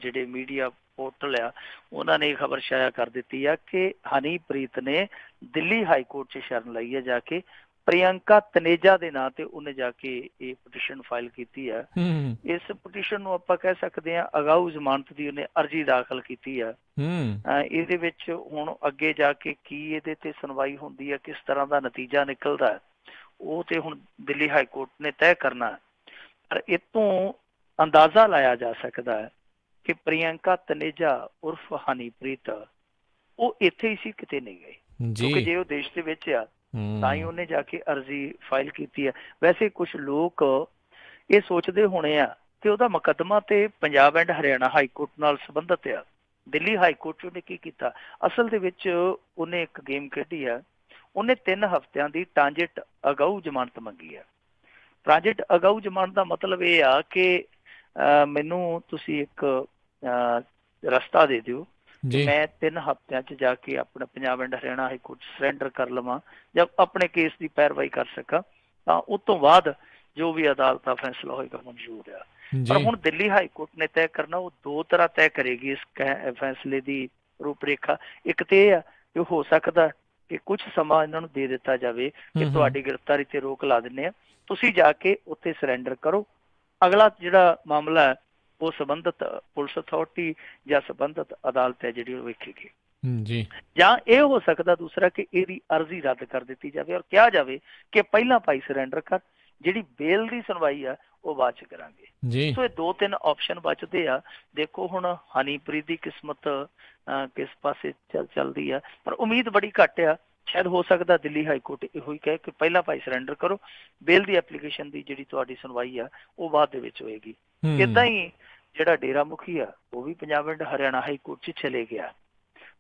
ਜਿਹੜੇ ਮੀਡੀਆ ਪੋਰਟਲ ਆ ਉਹਨਾਂ ਨੇ ਇਹ ਖਬਰ ਸ਼ਾਇਆ ਕਰ ਦਿੱਤੀ ਆ ਕਿ ਹਨੀਪ੍ਰੀਤ ਨੇ ਦਿੱਲੀ ਹਾਈ ਕੋਰਟ 'ਚ ਸ਼ਰਨ ਲਈ ਹੈ ਜਾ ਕੇ, ਪ੍ਰਿਯੰਕਾ ਤਨੇਜਾ ਦੇ ਨਾਂ ਤੇ ਉਹਨੇ ਜਾ ਕੇ ਇਹ ਪਟੀਸ਼ਨ ਫਾਈਲ ਕੀਤੀ ਆ। ਇਸ ਪਟੀਸ਼ਨ ਨੂੰ ਆਪਾਂ ਕਹਿ ਸਕਦੇ ਹਾਂ ਅਗਾਊ ਜ਼ਮਾਨਤ ਦੀ ਉਹਨੇ ਅਰਜ਼ੀ ਦਾਖਲ ਕੀਤੀ ਆ। ਇਹਦੇ ਵਿੱਚ ਹੁਣ ਅੱਗੇ ਜਾ ਕੇ ਕੀ ਇਹਦੇ ਤੇ ਸੁਣਵਾਈ ਹੁੰਦੀ ਹੈ, ਕਿਸ ਤਰ੍ਹਾਂ ਦਾ ਨਤੀਜਾ ਨਿਕਲਦਾ, ਉਹ ਤੇ ਹੁਣ ਦਿੱਲੀ ਹਾਈ ਕੋਰਟ ਨੇ ਤੈਅ ਕਰਨਾ। ਪਰ ਇਹ ਤੋਂ ਅੰਦਾਜ਼ਾ ਲਾਇਆ ਜਾ ਸਕਦਾ ਹੈ ਕਿ ਪ੍ਰਿਯੰਕਾ ਤਨੇਜਾ ਉਰਫ ਹਨੀਪ੍ਰੀਤ ਉਹ ਇੱਥੇ ਹੀ ਸੀ, ਕਿਤੇ ਨਹੀਂ ਗਏ, ਕਿਉਂਕਿ ਜੇ ਉਹ ਦੇਸ਼ ਦੇ ਵਿੱਚ ਆ ਤਾਂ ਹੀ ਉਹਨੇ ਜਾ ਕੇ ਅਰਜ਼ੀ ਫਾਈਲ ਕੀਤੀ ਹੈ। ਵੈਸੇ ਕੁਛ ਲੋਕ ਇਹ ਸੋਚਦੇ ਹੋਣੇ ਆ ਕਿ ਉਹਦਾ ਮੁਕੱਦਮਾ ਤੇ Punjab and Haryana high court ਨਾਲ ਸੰਬੰਧਿਤ ਆ। ਦਿੱਲੀ ਹਾਈ ਕੋਰਟ 'ਚ ਉਹਨੇ ਕੀ ਕੀਤਾ, ਅਸਲ ਦੇ ਵਿੱਚ ਉਹਨੇ ਇੱਕ ਗੇਮ ਖੇਡੀ ਆ। ਉਹਨੇ 3 ਹਫ਼ਤਿਆਂ ਦੀ ਟ੍ਰਾਂਜਿਟ ਅਗਾਊ ਜ਼ਮਾਨਤ ਮੰਗੀ ਆ। ਟ੍ਰਾਂਜਿਟ ਅਗਾਊ ਜ਼ਮਾਨਤ ਦਾ ਮਤਲਬ ਇਹ ਆ ਕਿ ਮੈਨੂੰ ਤੁਸੀਂ ਇੱਕ ਰਸਤਾ ਦੇ ਦਿਓ ਕਿ ਮੈਂ 3 ਹਫ਼ਤਿਆਂ 'ਚ ਜਾ ਕੇ ਆਪਣਾ Punjab and Haryana high court surrender ਕਰ ਲਵਾਂ ਜਾਂ ਆਪਣੇ ਕੇਸ ਦੀ ਪੈਰਵਾਈ ਕਰ ਸਕਾਂ, ਤਾਂ ਉਸ ਤੋਂ ਬਾਅਦ ਜੋ ਵੀ ਅਦਾਲਤ ਦਾ ਫੈਸਲਾ ਹੋਏਗਾ ਮਨਜ਼ੂਰ ਆ। ਪਰ ਹੁਣ ਦਿੱਲੀ ਹਾਈ ਕੋਰਟ ਨੇ ਤੈਅ ਕਰਨਾ, ਉਹ 2 ਤਰ੍ਹਾਂ ਤੈਅ ਕਰੇਗੀ ਇਸ ਫੈਸਲੇ ਦੀ ਰੂਪਰੇਖਾ। ਇੱਕ ਤੇ ਇਹ ਆ ਕਿ ਹੋ ਸਕਦਾ ਕਿ ਕੁਛ ਸਮਾਂ ਇਹਨਾਂ ਨੂੰ ਦੇ ਦਿੱਤਾ ਜਾਵੇ ਕਿ ਤੁਹਾਡੀ ਗ੍ਰਿਫਤਾਰੀ ਤੇ ਰੋਕ ਲਾ ਦਿੰਦੇ ਆ, ਤੁਸੀਂ ਜਾ ਕੇ ਉੱਥੇ ਸਰੈਂਡਰ ਕਰੋ। ਅਗਲਾ ਜਿਹੜਾ ਮਾਮਲਾ ਹੈ ਉਹ ਸੰਬੰਧਿਤ ਪੁਲਿਸ ਅਥਾਰਟੀ ਜਾਂ ਸੰਬੰਧਿਤ ਅਦਾਲਤ ਹੈ ਜਿਹੜੀ ਉਹ ਵੇਖੇਗੀ। ਜਾਂ ਇਹ ਹੋ ਸਕਦਾ ਦੂਸਰਾ ਕਿ ਇਹਦੀ ਅਰਜ਼ੀ ਰੱਦ ਕਰ ਦਿੱਤੀ ਜਾਵੇ ਔਰ ਕਿਹਾ ਜਾਵੇ ਕਿ ਪਹਿਲਾਂ ਭਾਈ ਸਰੈਂਡਰ ਕਰ, ਜਿਹੜੀ ਬੇਲ ਦੀ ਸੁਣਵਾਈ ਆ ਉਹ ਬਾਅਦ ਚ ਕਰਾਂਗੇ। ਸੋ ਇਹ 2-3 ਆਪਸ਼ਨ ਬਚਦੇ ਆ। ਦੇਖੋ ਹੁਣ ਹਨੀਪ੍ਰੀਤ ਦੀ ਕਿਸਮਤ ਕਿਸ ਪਾਸੇ ਚੱਲਦੀ ਆ, ਪਰ ਉਮੀਦ ਬੜੀ ਘੱਟ ਆ। ਸ਼ਾਇਦ ਹੋ ਸਕਦਾ ਦਿੱਲੀ ਹਾਈ ਕੋਰਟ ਇਹੋ ਹੀ ਕਹੇ ਕਿ ਪਹਿਲਾਂ ਭਾਈ ਸਰੈਂਡਰ ਕਰੋ, ਬੇਲ ਦੀ ਐਪਲੀਕੇਸ਼ਨ ਦੀ ਜਿਹੜੀ ਤੁਹਾਡੀ ਸੁਣਵਾਈ ਆ ਉਹ ਬਾਅਦ ਦੇ ਵਿੱਚ ਹੋਏਗੀ। ਏਦਾਂ ਹੀ ਜਿਹੜਾ ਡੇਰਾ ਮੁਖੀ ਆ ਉਹ ਵੀ Punjab and Haryana high court 'ਚ ਚਲੇ ਗਿਆ।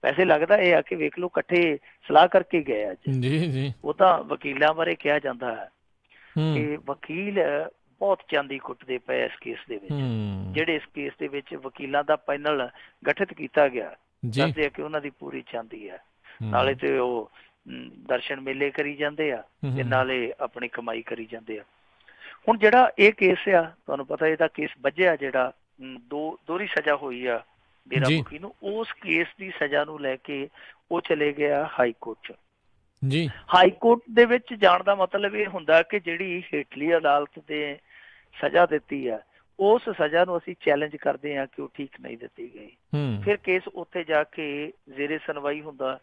ਵੈਸੇ ਲੱਗਦਾ ਇਹ ਆ ਕਿ ਵੇਖ ਲਓ ਇਕੱਠੇ ਸਲਾਹ ਕਰਕੇ ਗਏ ਅੱਜ। ਉਹ ਤਾਂ ਵਕੀਲਾਂ ਬਾਰੇ ਕਿਹਾ ਜਾਂਦਾ ਹੈ ਕਿ ਵਕੀਲ ਬਹੁਤ ਚਾਂਦੀ ਕੁੱਟਦੇ ਪਏ ਇਸ ਕੇਸ ਦੇ ਵਿੱਚ। ਜਿਹੜੇ ਇਸ ਕੇਸ ਦੇ ਵਿੱਚ ਵਕੀਲਾਂ ਦਾ ਪੈਨਲ ਗਠਿਤ ਕੀਤਾ ਗਿਆ ਦੱਸਦੇ ਆ ਕਿ ਉਹਨਾਂ ਦੀ ਪੂਰੀ ਚਾਹੁੰਦੀ ਹੈ। ਨਾਲੇ ਤੇ ਉਹ ਦਰਸ਼ਨ ਮੇਲੇ ਕਰੀ ਜਾਂਦੇ ਆ ਤੇ ਨਾਲੇ ਆਪਣੀ ਕਮਾਈ ਕਰੀ ਜਾਂਦੇ ਆ। ਹੁਣ ਜਿਹੜਾ ਇਹ ਕੇਸ ਆ, ਤੁਹਾਨੂੰ ਪਤਾ ਇਹਦਾ ਕੇਸ ਵੱਜਿਆ, ਜਿਹੜਾ ਦੋਹਰੀ ਸਜ਼ਾ ਹੋਈ ਆ ਡੇਰਾ ਮੁਖੀ ਨੂੰ, ਉਸ ਕੇਸ ਦੀ ਸਜ਼ਾ ਨੂੰ ਲੈ ਕੇ ਉਹ ਚਲੇ ਗਿਆ ਹਾਈ ਕੋਰਟ ਚ। ਜੀ ਹਾਈ ਕੋਰਟ ਦੇ ਵਿੱਚ ਜਾਣ ਦਾ ਮਤਲਬ ਇਹ ਹੁੰਦਾ ਕਿ ਜਿਹੜੀ ਹੇਠਲੀ ਅਦਾਲਤ ਦੇ ਸਜ਼ਾ ਦਿੱਤੀ ਆ, ਉਸ ਸਜ਼ਾ ਨੂੰ ਅਸੀਂ ਚੈਲੰਜ ਕਰਦੇ ਹਾਂ ਕਿ ਉਹ ਠੀਕ ਨਹੀਂ ਦਿੱਤੀ ਗਈ। ਫਿਰ ਕੇਸ ਉੱਥੇ ਜਾ ਕੇ ਜ਼ੇਰੇ ਸੁਣਵਾਈ ਹੁੰਦਾ।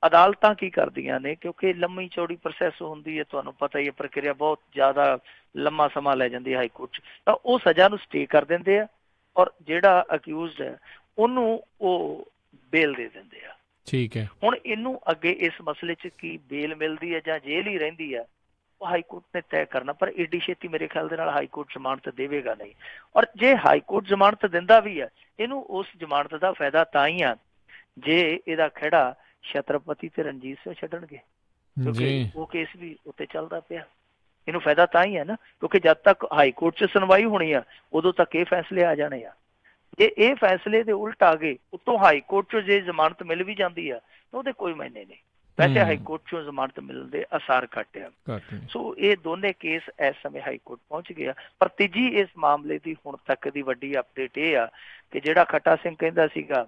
ਅਦਾਲਤਾਂ ਕੀ ਕਰਦੀਆਂ ਨੇ, ਕਿਉਂਕਿ ਲੰਮੀ ਚੌੜੀ ਪ੍ਰੋਸੈਸ ਹੁੰਦੀ ਹੈ, ਤੁਹਾਨੂੰ ਪਤਾ ਹੀ ਹੈ, ਪ੍ਰਕਿਰਿਆ ਬਹੁਤ ਜ਼ਿਆਦਾ ਲੰਮਾ ਸਮਾਂ ਲੈ ਜਾਂਦੀ ਹੈ ਹਾਈ ਕੋਰਟ 'ਚ, ਤਾਂ ਉਹ ਸਜ਼ਾ ਨੂੰ ਸਟੇ ਕਰ ਦਿੰਦੇ ਆ ਔਰ ਜਿਹੜਾ ਅਕਿਊਜ਼ਡ ਹੈ ਉਹਨੂੰ ਉਹ ਬੇਲ ਦੇ ਦਿੰਦੇ ਆ। ਠੀਕ ਹੈ। ਹੁਣ ਇਹਨੂੰ ਅੱਗੇ ਇਸ ਮਸਲੇ 'ਚ ਕੀ ਬੇਲ ਮਿਲਦੀ ਹੈ ਜਾਂ ਜੇਲ੍ਹ ਹੀ ਰਹਿੰਦੀ ਹੈ, ਉਹ ਹਾਈ ਕੋਰਟ ਨੇ ਤੈਅ ਕਰਨਾ। ਪਰ ਏਡੀ ਛੇਤੀ ਮੇਰੇ ਖਿਆਲ ਦੇ ਨਾਲ ਹਾਈ ਕੋਰਟ ਜ਼ਮਾਨਤ ਦੇਵੇਗਾ ਨਹੀਂ। ਔਰ ਜੇ ਹਾਈ ਕੋਰਟ ਜ਼ਮਾਨਤ ਦਿੰਦਾ ਵੀ ਹੈ, ਇਹਨੂੰ ਉਸ ਜ਼ਮਾਨਤ ਦਾ ਫਾਇਦਾ ਤਾਂ ਹੀ ਆ ਜੇ ਇਹਦਾ ਖਹਿੜਾ ਛਤਰਪਤੀ ਤੇ ਰਣਜੀਤ ਸਿੰਘ ਛੱਡਣਗੇ, ਕਿਉਂਕਿ ਉਹ ਕੇਸ ਵੀ ਉੱਤੇ ਚੱਲਦਾ ਪਿਆ। ਇਹਨੂੰ ਫਾਇਦਾ ਤਾਂ ਹੀ ਹੈ ਨਾ, ਕਿਉਂਕਿ ਜਦ ਤੱਕ ਹਾਈ ਕੋਰਟ 'ਚ ਸੁਣਵਾਈ ਹੋਣੀ ਆ ਉਦੋਂ ਤੱਕ ਇਹ ਫੈਸਲੇ ਆ ਜਾਣੇ ਆ। ਜੇ ਇਹ ਫੈਸਲੇ ਦੇ ਉਲਟ ਆ ਗਏ, ਉੱਤੋਂ ਹਾਈ ਕੋਰਟ 'ਚੋਂ ਜੇ ਜ਼ਮਾਨਤ ਮਿਲ ਵੀ ਜਾਂਦੀ ਆ ਤਾਂ ਉਹਦੇ ਕੋਈ ਮਾਇਨੇ ਨਹੀਂ। ਵੈਸੇ ਹਾਈ ਕੋਰਟ 'ਚੋਂ ਜ਼ਮਾਨਤ ਮਿਲਣ ਦੇ ਆਸਾਰ ਘੱਟ ਆ। ਸੋ ਇਹ ਦੋਨੇ ਕੇਸ ਇਸ ਸਮੇਂ ਹਾਈ ਕੋਰਟ ਪਹੁੰਚ ਗਿਆ। ਪਰ ਤੀਜੀ ਇਸ ਮਾਮਲੇ ਦੀ ਹੁਣ ਤੱਕ ਦੀ ਵੱਡੀ ਅਪਡੇਟ ਇਹ ਆ ਕਿ ਜਿਹੜਾ ਖੱਟਾ ਸਿੰਘ ਕਹਿੰਦਾ ਸੀਗਾ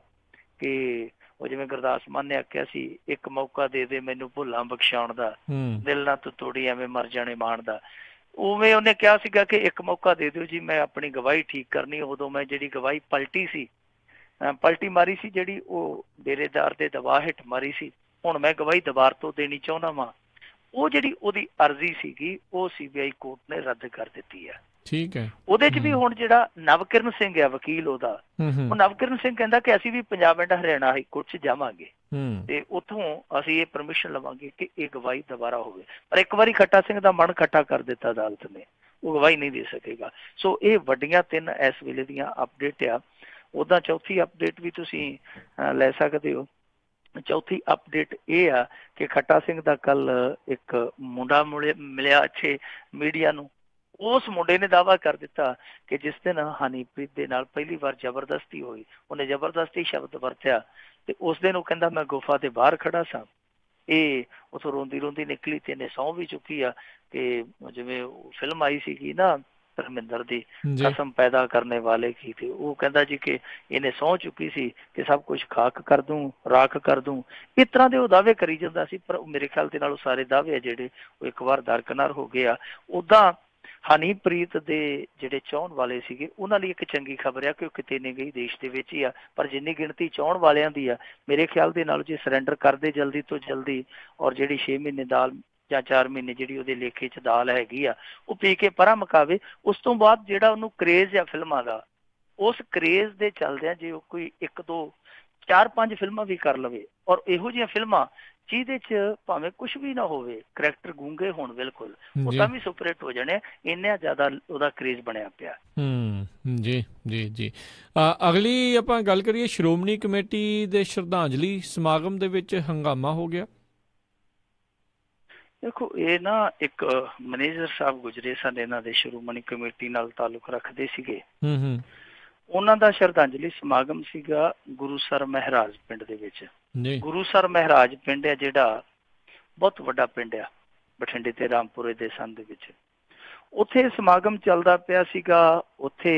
ਕਿ ਉਹ ਜਿਵੇਂ ਗੁਰਦਾਸ ਮਾਨ ਨੇ ਆਖਿਆ ਸੀ, ਇੱਕ ਮੌਕਾ ਦੇ ਦੇ ਮੈਨੂੰ ਭੁੱਲਾਂ ਬਖਸ਼ਾਉਣ ਦਾ, ਦਿਲ ਨਾ ਤੂੰ ਤੋੜੀ ਐਵੇਂ ਮਰ ਜਾਣੇ ਮਾਣ ਦਾ, ਉਵੇਂ ਉਹਨੇ ਕਿਹਾ ਸੀਗਾ ਕਿ ਇੱਕ ਮੌਕਾ ਦੇ ਦਿਓ ਜੀ, ਮੈਂ ਆਪਣੀ ਗਵਾਹੀ ਠੀਕ ਕਰਨੀ। ਉਦੋਂ ਮੈਂ ਜਿਹੜੀ ਗਵਾਹੀ ਪਲਟੀ ਮਾਰੀ ਸੀ, ਜਿਹੜੀ ਉਹ ਡੇਰੇਦਾਰ ਦੇ ਦਬਾਅ ਹੇਠ ਮਾਰੀ ਸੀ, ਹੁਣ ਮੈਂ ਗਵਾਹੀ ਦੁਬਾਰ ਤੋਂ ਦੇਣੀ ਚਾਹੁੰਦਾ ਵਾਂ। ਉਹ ਜਿਹੜੀ ਉਹਦੀ ਅਰਜ਼ੀ ਸੀਗੀ ਉਹ CBI ਕੋਰਟ ਨੇ ਰੱਦ ਕਰ ਦਿੱਤੀ ਹੈ। ਠੀਕ ਹੈ। ਉਹਦੇ 'ਚ ਵੀ ਹੁਣ ਜਿਹੜਾ ਨਵਕਿਰਨ ਸਿੰਘ ਆ ਵਕੀਲ ਉਹਦਾ, ਉਹ ਨਵਕਿਰਨ ਸਿੰਘ ਕਹਿੰਦਾ ਕਿ ਅਸੀਂ ਵੀ Punjab and Haryana high court 'ਚ ਜਾਵਾਂਗੇ ਤੇ ਉੱਥੋਂ ਅਸੀਂ ਇਹ ਪਰਮਿਸ਼ਨ ਲਵਾਂਗੇ ਕਿ ਇਹ ਗਵਾਹੀ ਦੁਬਾਰਾ ਹੋਵੇ। ਪਰ ਇੱਕ ਵਾਰੀ ਖੱਟਾ ਸਿੰਘ ਦਾ ਮਨ ਖੱਟਾ ਕਰ ਦਿੱਤਾ ਅਦਾਲਤ ਨੇ, ਉਹ ਗਵਾਹੀ ਨਹੀਂ ਦੇ ਸਕੇਗਾ। ਸੋ ਇਹ ਵੱਡੀਆਂ ਤਿੰਨ ਇਸ ਵੇਲੇ ਦੀਆਂ ਅਪਡੇਟ ਆ। ਉੱਦਾਂ ਚੌਥੀ ਅਪਡੇਟ ਵੀ ਤੁਸੀਂ ਲੈ ਸਕਦੇ ਹੋ। ਚੌਥੀ ਅਪਡੇਟ ਇਹ ਆ ਕਿ ਖੱਟਾ ਸਿੰਘ ਦਾ ਕੱਲ ਇੱਕ ਮੁੰਡਾ ਮਿਲਿਆ ਇੱਥੇ ਮੀਡੀਆ ਨੂੰ। ਉਸ ਮੁੰਡੇ ਨੇ ਦਾਅਵਾ ਕਰ ਦਿੱਤਾ ਕਿ ਜਿਸ ਦਿਨ ਹਨੀਪ੍ਰੀਤ ਦੇ ਨਾਲ ਪਹਿਲੀ ਵਾਰ ਜ਼ਬਰਦਸਤੀ ਹੋਈ, ਉਹਨੇ ਜ਼ਬਰਦਸਤੀ ਸ਼ਬਦ ਵਰਤਿਆ ਤੇ ਉਸ ਦਿਨ ਉਹ ਕਹਿੰਦਾ ਮੈਂ ਗੁਫਾ ਦੇ ਬਾਹਰ ਖੜਾ ਸਾਂ। ਇਹ ਉੱਥੋਂ ਰੋਂਦੀ ਰੋਂਦੀ ਨਿਕਲੀ ਤੇ ਇਹਨੇ ਸਹੁੰ ਵੀ ਚੁੱਕੀ ਆ ਕਿ ਜਿਵੇਂ ਫਿਲਮ ਆਈ ਸੀਗੀ ਨਾ ਧਰਮਿੰਦਰ ਦੀ, ਕਸਮ ਪੈਦਾ ਕਰਨੇ ਵਾਲੇ ਕੀ, ਤੇ ਉਹ ਕਹਿੰਦਾ ਜੀ ਕਿ ਇਹਨੇ ਸਹੁੰ ਚੁੱਕੀ ਸੀ ਕਿ ਸਭ ਕੁਝ ਖਾਕ ਕਰ ਦੂੰ, ਰਾਖ ਕਰ ਦੂੰ। ਇਸ ਤਰ੍ਹਾਂ ਦੇ ਉਹ ਦਾਅਵੇ ਕਰੀ ਜਾਂਦਾ ਸੀ। ਪਰ ਮੇਰੇ ਖਿਆਲ ਦੇ ਨਾਲ ਉਹ ਸਾਰੇ ਦਾਅਵੇ ਆ ਜਿਹੜੇ ਉਹ ਇੱਕ ਵਾਰ ਦਰਕਨਾਰ ਹੋ ਗਏ ਆ। ਉੱਦਾਂ ਹਨੀਪ੍ਰੀਤ ਦੇ ਜਿਹੜੇ ਚਾਹੁਣ ਵਾਲੇ ਸੀਗੇ ਉਹਨਾਂ ਲਈ ਇੱਕ ਚੰਗੀ ਖਬਰ ਆ ਕਿ ਉਹ ਕਿਤੇ ਨਹੀਂ ਗਈ, ਦੇਸ਼ ਦੇ ਵਿੱਚ ਹੀ ਆ। ਪਰ ਜਿੰਨੀ ਗਿਣਤੀ ਚਾਹੁਣ ਵਾਲਿਆਂ ਦੀ ਆ, ਮੇਰੇ ਖਿਆਲ ਦੇ ਨਾਲ ਜੇ ਸਰੈਂਡਰ ਕਰਦੇ ਜਲਦੀ ਤੋਂ ਜਲਦੀ, ਔਰ ਜਿਹੜੀ 6 ਮਹੀਨੇ ਦਾਲ ਜਾਂ 4 ਮਹੀਨੇ ਜਿਹੜੀ ਉਹਦੇ ਲੇਖੇ 'ਚ ਦਾਲ ਹੈਗੀ ਆ ਉਹ ਪੀ ਕੇ ਪਰਾਂ ਮੁਕਾਵੇ, ਉਸ ਤੋਂ ਬਾਅਦ ਜਿਹੜਾ ਉਹਨੂੰ ਕਰੇਜ਼ ਆ ਫਿਲਮਾਂ ਦਾ, ਉਸ ਕਰੇਜ਼ ਦੇ ਚੱਲਦਿਆਂ ਜੇ ਉਹ ਕੋਈ 1 2 4 5 ਫਿਲਮਾਂ ਵੀ ਕਰ ਲਵੇ, ਔਰ ਇਹੋ ਜਿਹੀਆਂ ਫਿਲਮਾਂ ਜਿਹਦੇ 'ਚ ਭਾਵੇਂ ਕੁਛ ਵੀ ਨਾ ਹੋਵੇ, ਕਰੈਕਟਰ ਗੂੰਗੇ ਹੋਣ ਬਿਲਕੁਲ, ਉਹ ਤਾਂ ਵੀ ਸੁਪਰ ਹਿੱਟ ਹੋ ਜਾਣੇ। ਇੰਨਾ ਜ਼ਿਆਦਾ ਉਹਦਾ ਕਰੇਜ਼ ਬਣਿਆ ਪਿਆ। ਜੀ ਜੀ ਜੀ। ਅਗਲੀ ਆਪਾਂ ਗੱਲ ਕਰੀਏ, ਸ਼੍ਰੋਮਣੀ ਕਮੇਟੀ ਦੇ ਸ਼ਰਧਾਂਜਲੀ ਸਮਾਗਮ ਦੇ ਵਿੱਚ ਹੰਗਾਮਾ ਹੋ ਗਿਆ। ਦੇਖੋ ਇਹ ਨਾ ਇੱਕ ਮੈਨੇਜਰ ਸਾਹਿਬ ਗੁਜਰੇ ਸਨ, ਇਹਨਾਂ ਦੇ ਸ਼੍ਰੋਮਣੀ ਕਮੇਟੀ ਨਾਲ ਤਾਲੁਕ ਰੱਖਦੇ ਸੀਗੇ। ਉਹਨਾਂ ਦਾ ਸ਼ਰਧਾਂਜਲੀ ਸਮਾਗਮ ਸੀਗਾ ਗੁਰੂਸਰ ਮਹਿਰਾਜ ਪਿੰਡ ਦੇ ਵਿੱਚ। ਗੁਰੂਸਰ ਮਹਿਰਾਜ ਪਿੰਡ ਹੈ ਜਿਹੜਾ ਬਹੁਤ ਵੱਡਾ ਪਿੰਡ ਆ ਬਠਿੰਡੇ ਤੇ ਰਾਮਪੁਰੇ ਦੇ ਸੰਦ ਦੇ ਵਿੱਚ। ਉੱਥੇ ਸਮਾਗਮ ਚੱਲਦਾ ਪਿਆ ਸੀਗਾ। ਉੱਥੇ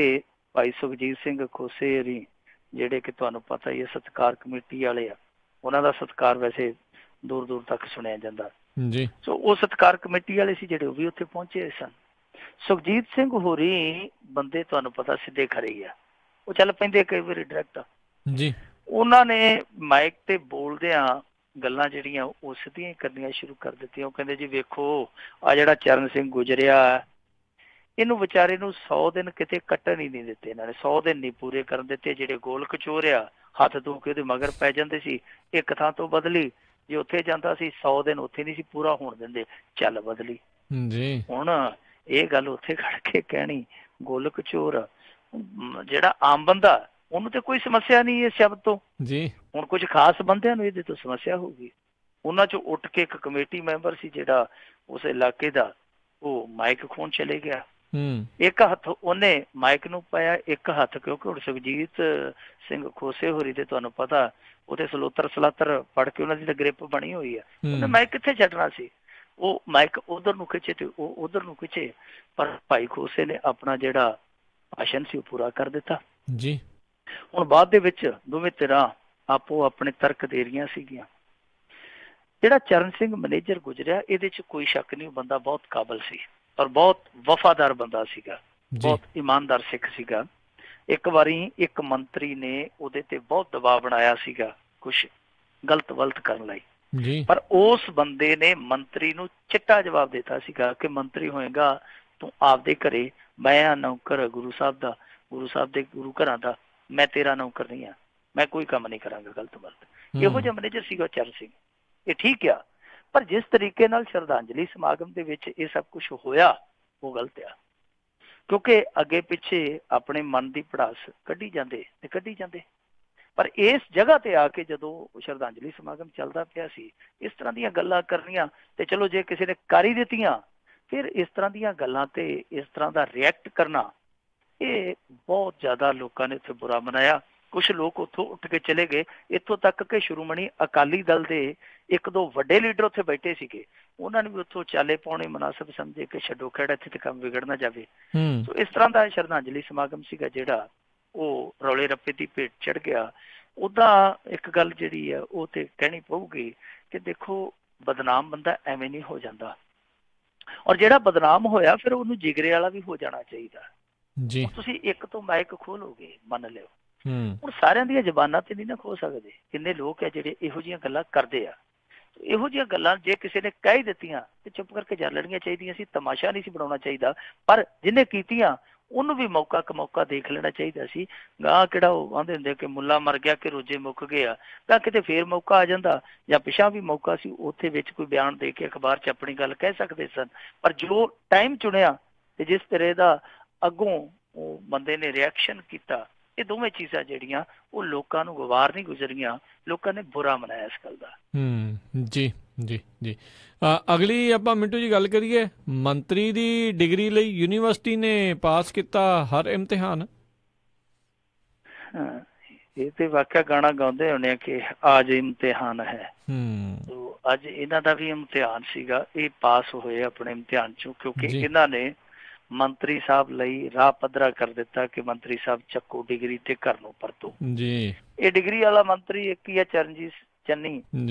ਭਾਈ ਸੁਖਜੀਤ ਸਿੰਘ ਖੋਸੇਰੀ ਜਿਹੜੇ ਕਿ ਤੁਹਾਨੂੰ ਪਤਾ ਹੀ ਹੈ ਸਤਿਕਾਰ ਕਮੇਟੀ ਵਾਲੇ ਆ, ਉਹਨਾਂ ਦਾ ਸਤਿਕਾਰ ਵੈਸੇ ਦੂਰ ਦੂਰ ਤੱਕ ਸੁਣਿਆ ਜਾਂਦਾ ਜੀ। ਸੋ ਉਹ ਸਤਿਕਾਰ ਕਮੇਟੀ ਵਾਲੇ ਸੀ ਜਿਹੜੇ, ਉਹ ਵੀ ਉੱਥੇ ਪਹੁੰਚੇ ਸਨ। ਸੁਖਜੀਤ ਸਿੰਘ ਹੋਰੀ ਬੰਦੇ ਤੁਹਾਨੂੰ ਪਤਾ ਸਿੱਧੇ ਖਰੇ ਹੀ ਆ, ਉਹ ਚੱਲ ਪੈਂਦੇ ਕਈ ਵਾਰੀ ਡਾਇਰੈਕਟ ਜੀ। ਉਹਨਾਂ ਨੇ ਮਾਈਕ ਤੇ ਬੋਲਦਿਆਂ ਗੱਲਾਂ ਜਿਹੜੀਆਂ ਉਹ ਸਿੱਧੀਆਂ ਕਰਨੀਆਂ ਸ਼ੁਰੂ ਕਰ ਦਿੱਤੀਆਂ। ਉਹ ਕਹਿੰਦੇ ਜੀ ਵੇਖੋ ਆ ਜਿਹੜਾ ਚਰਨ ਸਿੰਘ ਗੁਜਰਿਆ, ਇਹਨੂੰ ਵਿਚਾਰੇ ਨੂੰ 100 ਦਿਨ ਕਿਤੇ ਕੱਟਣ ਹੀ ਨਹੀਂ ਦਿੱਤੇ ਇਹਨਾਂ ਨੇ, 100 ਦਿਨ ਨਹੀਂ ਪੂਰੇ ਕਰਨ ਦਿੱਤੇ। ਜਿਹੜੇ ਗੋਲ ਕਚੋਰਿਆ ਹੱਥ ਧੋ ਕੇ ਉਹਦੇ ਮਗਰ ਪੈ ਜਾਂਦੇ ਸੀ, ਇੱਕ ਥਾਂ ਤੋਂ ਬਦਲੀ, ਜੇ ਉੱਥੇ ਜਾਂਦਾ ਸੀ 100 ਦਿਨ ਉੱਥੇ ਨਹੀਂ ਸੀ ਪੂਰਾ ਹੋਣ ਦਿੰਦੇ, ਚੱਲ ਬਦਲੀ ਜੀ। ਹੁਣ ਇਹ ਗੱਲ ਉੱਥੇ ਖੜ ਕੇ ਕਹਿਣੀ, ਗੋਲ ਕਚੋਰ ਜਿਹੜਾ ਆਮ ਬੰਦਾ ਉਹਨੂੰ ਤੇ ਕੋਈ ਸਮੱਸਿਆ ਨਹੀਂ ਇਸ ਸ਼ਬਦ ਤੋਂ ਜੀ। ਹੁਣ ਕੁਝ ਖਾਸ ਬੰਦਿਆਂ ਨੂੰ ਇਹਦੇ ਤੋਂ ਸਮੱਸਿਆ ਹੋਊਗੀ। ਉਹਨਾਂ ਚੋਂ ਉੱਠ ਕੇ ਇੱਕ ਕਮੇਟੀ ਮੈਂਬਰ ਸੀ ਜਿਹੜਾ ਉਸ ਇਲਾਕੇ ਦਾ, ਉਹ ਮਾਈਕ ਖੋਣ ਚਲੇ ਗਿਆ ਇੱਕ ਹੱਥ ਉਹਨੇ ਮਾਈਕ ਨੂੰ ਪਾਇਆ, ਇੱਕ ਹੱਥ ਕਿਉਂਕਿ ਹੁਣ ਸੁਖਜੀਤ ਸਿੰਘ ਖੋਸੇ ਹੋਰੀ ਤੇ ਤੁਹਾਨੂੰ ਪਤਾ ਉਹਦੇ ਸਲੋਤਰ ਸਲਾਤਰ ਫੜ ਕੇ ਉਹਨਾਂ ਦੀ ਤਾਂ ਗ੍ਰਿਪ ਬਣੀ ਹੋਈ ਆ, ਉਹਨੇ ਮਾਈਕ ਕਿੱਥੇ ਛੱਡਣਾ ਸੀ। ਉਹ ਮਾਈਕ ਉਧਰ ਨੂੰ ਖਿੱਚੇ ਤੇ ਉਹ ਉਧਰ ਨੂੰ ਖਿੱਚੇ, ਪਰ ਭਾਈ ਖੋਸੇ ਨੇ ਆਪਣਾ ਜਿਹੜਾ ਭਾਸ਼ਣ ਸੀ ਉਹ ਪੂਰਾ ਕਰ ਦਿੱਤਾ ਜੀ। ਹੁਣ ਬਾਅਦ ਦੇ ਵਿੱਚ ਦੋਵੇਂ ਧਿਰਾਂ ਆਪੋ ਆਪਣੇ ਤਰਕ ਦੇ ਰਹੀਆਂ ਸੀਗੀਆਂ। ਜਿਹੜਾ ਚਰਨ ਸਿੰਘ ਮੈਨੇਜਰ ਗੁਜ਼ਰਿਆ ਇਹਦੇ ਚ ਕੋਈ ਸ਼ੱਕ ਨਹੀਂ, ਉਹ ਬੰਦਾ ਬਹੁਤ ਕਾਬਲ ਸੀ ਔਰ ਬਹੁਤ ਵਫਾਦਾਰ ਬੰਦਾ ਸੀਗਾ, ਬਹੁਤ ਇਮਾਨਦਾਰ ਸਿੱਖ ਸੀਗਾ। ਇੱਕ ਵਾਰੀ ਇੱਕ ਮੰਤਰੀ ਨੇ ਉਹਦੇ ਤੇ ਬਹੁਤ ਦਬਾਅ ਬਣਾਇਆ ਸੀਗਾ ਕੁਛ ਗਲਤ ਵਲਤ ਕਰਨ ਲਈ, ਪਰ ਉਸ ਬੰਦੇ ਨੇ ਮੰਤਰੀ ਨੂੰ ਚਿੱਟਾ ਜਵਾਬ ਦਿੱਤਾ ਸੀਗਾ ਕਿ ਮੰਤਰੀ ਹੋਏਗਾ ਤੂੰ ਆਪਦੇ ਘਰੇ, ਮੈਂ ਨੌਕਰ ਗੁਰੂ ਸਾਹਿਬ ਦਾ, ਗੁਰੂ ਸਾਹਿਬ ਦੇ ਗੁਰੂ ਘਰਾਂ ਦਾ, ਮੈਂ ਤੇਰਾ ਨੌਕਰ ਨਹੀਂ ਆ, ਮੈਂ ਕੋਈ ਕੰਮ ਨਹੀਂ ਕਰਾਂਗਾ ਗਲਤ ਵਲਤ। ਇਹੋ ਜਿਹਾ ਮੈਨੇਜਰ ਸੀਗਾ ਚਰਨ ਸਿੰਘ। ਇਹ ਠੀਕ ਆ, ਪਰ ਜਿਸ ਤਰੀਕੇ ਨਾਲ ਸ਼ਰਧਾਂਜਲੀ ਸਮਾਗਮ ਦੇ ਵਿੱਚ ਇਹ ਸਭ ਕੁਛ ਹੋਇਆ ਉਹ ਗਲਤ ਆ, ਕਿਉਂਕਿ ਅੱਗੇ ਪਿੱਛੇ ਆਪਣੇ ਮਨ ਦੀ ਭੜਾਸ ਕੱਢੀ ਜਾਂਦੇ ਤੇ ਕੱਢੀ ਜਾਂਦੇ, ਪਰ ਇਸ ਜਗ੍ਹਾ ਤੇ ਆ ਕੇ ਜਦੋਂ ਸ਼ਰਧਾਂਜਲੀ ਸਮਾਗਮ ਚੱਲਦਾ ਪਿਆ ਸੀ ਇਸ ਤਰ੍ਹਾਂ ਦੀਆਂ ਗੱਲਾਂ ਕਰਨੀਆਂ, ਤੇ ਚਲੋ ਜੇ ਕਿਸੇ ਨੇ ਕਰ ਹੀ ਦਿੱਤੀਆਂ ਫਿਰ ਇਸ ਤਰ੍ਹਾਂ ਦੀਆਂ ਗੱਲਾਂ ਤੇ ਇਸ ਤਰ੍ਹਾਂ ਦਾ ਰਿਐਕਟ ਕਰਨਾ, ਇਹ ਬਹੁਤ ਜ਼ਿਆਦਾ ਲੋਕਾਂ ਨੇ ਉੱਥੇ ਬੁਰਾ ਮਨਾਇਆ। ਕੁਛ ਲੋਕ ਉੱਥੋਂ ਉੱਠ ਕੇ ਚਲੇ ਗਏ, ਇੱਥੋਂ ਤੱਕ ਕਿ ਸ਼੍ਰੋਮਣੀ ਅਕਾਲੀ ਦਲ ਦੇ ਇੱਕ ਦੋ ਵੱਡੇ ਲੀਡਰ ਉੱਥੇ ਬੈਠੇ ਸੀਗੇ, ਉਹਨਾਂ ਨੇ ਵੀ ਉੱਥੋਂ ਚਾਲੇ ਪਾਉਣੇ ਮੁਨਾਸਬ ਸਮਝੇ ਕਿ ਛੱਡੋ ਖਹਿੜਾ, ਇੱਥੇ ਤੇ ਕੰਮ ਵਿਗੜ ਨਾ ਜਾਵੇ। ਸੋ ਇਸ ਤਰ੍ਹਾਂ ਦਾ ਸ਼ਰਧਾਂਜਲੀ ਸਮਾਗਮ ਸੀਗਾ ਜਿਹੜਾ ਉਹ ਰੌਲੇ ਰੱਪੇ ਦੀ ਭੇਟ ਚੜ ਗਿਆ। ਉਹਦਾ ਇੱਕ ਗੱਲ ਜਿਹੜੀ ਆ ਉਹ ਤੇ ਕਹਿਣੀ ਪਊਗੀ ਕਿ ਦੇਖੋ ਬਦਨਾਮ ਬੰਦਾ ਐਵੇਂ ਨਹੀਂ ਹੋ ਜਾਂਦਾ, ਔਰ ਜਿਹੜਾ ਬਦਨਾਮ ਹੋਇਆ ਫਿਰ ਉਹਨੂੰ ਜਿਗਰੇ ਵਾਲਾ ਵੀ ਹੋ ਜਾਣਾ ਚਾਹੀਦਾ ਜੀ। ਤੁਸੀਂ ਇੱਕ ਤੋਂ ਮਾਈਕ ਖੋਲੋਗੇ ਮੰਨ ਲਿਓ, ਹੁਣ ਸਾਰਿਆਂ ਦੀਆਂ ਜ਼ਬਾਨਾਂ ਤੇ ਨਹੀਂ ਨਾ ਖੋ ਸਕਦੇ, ਕਿੰਨੇ ਲੋਕ ਆ ਜਿਹੜੇ ਇਹੋ ਜਿਹੀਆਂ ਗੱਲਾਂ ਕਰਦੇ ਆ। ਇਹੋ ਜਿਹੀਆਂ ਗੱਲਾਂ ਜੇ ਕਿਸੇ ਨੇ ਕਹਿ ਦਿੱਤੀਆਂ ਤੇ ਚੁੱਪ ਕਰਕੇ ਚੱਲਣੀਆਂ ਚਾਹੀਦੀਆਂ ਸੀ, ਤਮਾਸ਼ਾ ਨਹੀਂ ਸੀ ਬਣਾਉਣਾ ਚਾਹੀਦਾ, ਪਰ ਜਿਹਨੇ ਕੀਤੀਆਂ ਉਹਨੂੰ ਵੀ ਮੌਕਾ ਕਮੌਕਾ ਦੇਖ ਲੈਣਾ ਚਾਹੀਦਾ ਸੀ। ਗਾਂ ਕਿਹੜਾ ਉਹ ਆਂਦੇ ਹੁੰਦੇ ਕਿ ਮੁੱਲਾ ਮਰ ਗਿਆ ਕਿ ਰੋਜੇ ਮੁੱਕ ਗਏ ਆ, ਤਾਂ ਕਿਤੇ ਫੇਰ ਮੌਕਾ ਆ ਜਾਂਦਾ, ਜਾਂ ਪਿਛਾਂ ਵੀ ਮੌਕਾ ਸੀ ਉੱਥੇ ਵਿੱਚ ਕੋਈ ਬਿਆਨ ਦੇ ਕੇ ਅਖਬਾਰ 'ਚ ਆਪਣੀ ਗੱਲ ਕਹਿ ਸਕਦੇ ਸਨ, ਪਰ ਜੋ ਟਾਈਮ ਚੁਣਿਆ ਤੇ ਜਿਸ ਤਰ੍ਹਾਂ ਦਾ ਅੱਗੋਂ ਉਹ ਬੰਦੇ ਨੇ ਰਿਐਕਸ਼ਨ ਕੀਤਾ, ਇਹ ਦੋਵੇਂ ਚੀਜ਼ਾਂ ਜਿਹੜੀਆਂ ਉਹ ਲੋਕਾਂ ਨੂੰ ਗਵਾਰ ਨਹੀਂ ਗੁਜ਼ਰੀਆਂ, ਲੋਕਾਂ ਨੇ ਬੁਰਾ ਮਨਾਇਆ ਇਸ ਗੱਲ ਦਾ। ਜੀ ਜੀ ਜੀ। ਅਗਲੀ ਆਪਾਂ ਮਿੰਟੂ ਜੀ ਗੱਲ ਕਰੀਏ, ਮੰਤਰੀ ਦੀ ਡਿਗਰੀ ਲਈ ਯੂਨੀਵਰਸਿਟੀ ਨੇ ਪਾਸ ਕੀਤਾ ਹਰ ਇਮਤਿਹਾਨ। ਇਹ ਤੇ ਵਾਕਿਆ ਗਾਣਾ ਗਾਉਂਦੇ ਹੋਣੇ ਕਿ ਅੱਜ ਇਮਤਿਹਾਨ ਹੈ, ਅੱਜ ਇਹਨਾਂ ਦਾ ਵੀ ਇਮਤਿਹਾਨ ਸੀਗਾ, ਇਹ ਪਾਸ ਹੋਏ ਆਪਣੇ ਇਮਤਿਹਾਨ ਚੋਂ, ਕਿਉਂਕਿ ਇਹਨਾਂ ਨੇ ਮੰਤਰੀ ਸਾਹਿਬ ਲਈ ਰਾਹ ਪੱਧਰਾ ਕਰ ਦਿੱਤਾ ਕਿ ਮੰਤਰੀ ਸਾਹਿਬ ਚੱਕੋ ਡਿਗਰੀ ਤੇ ਘਰ ਨੂੰ ਪਰਤੋ ਜੀ। ਇਹ ਡਿਗਰੀ ਵਾਲਾ ਮੰਤਰੀ ਇੱਕ ਹੀ ਆ ਚਰਨਜੀਤ ਚੰਨੀ,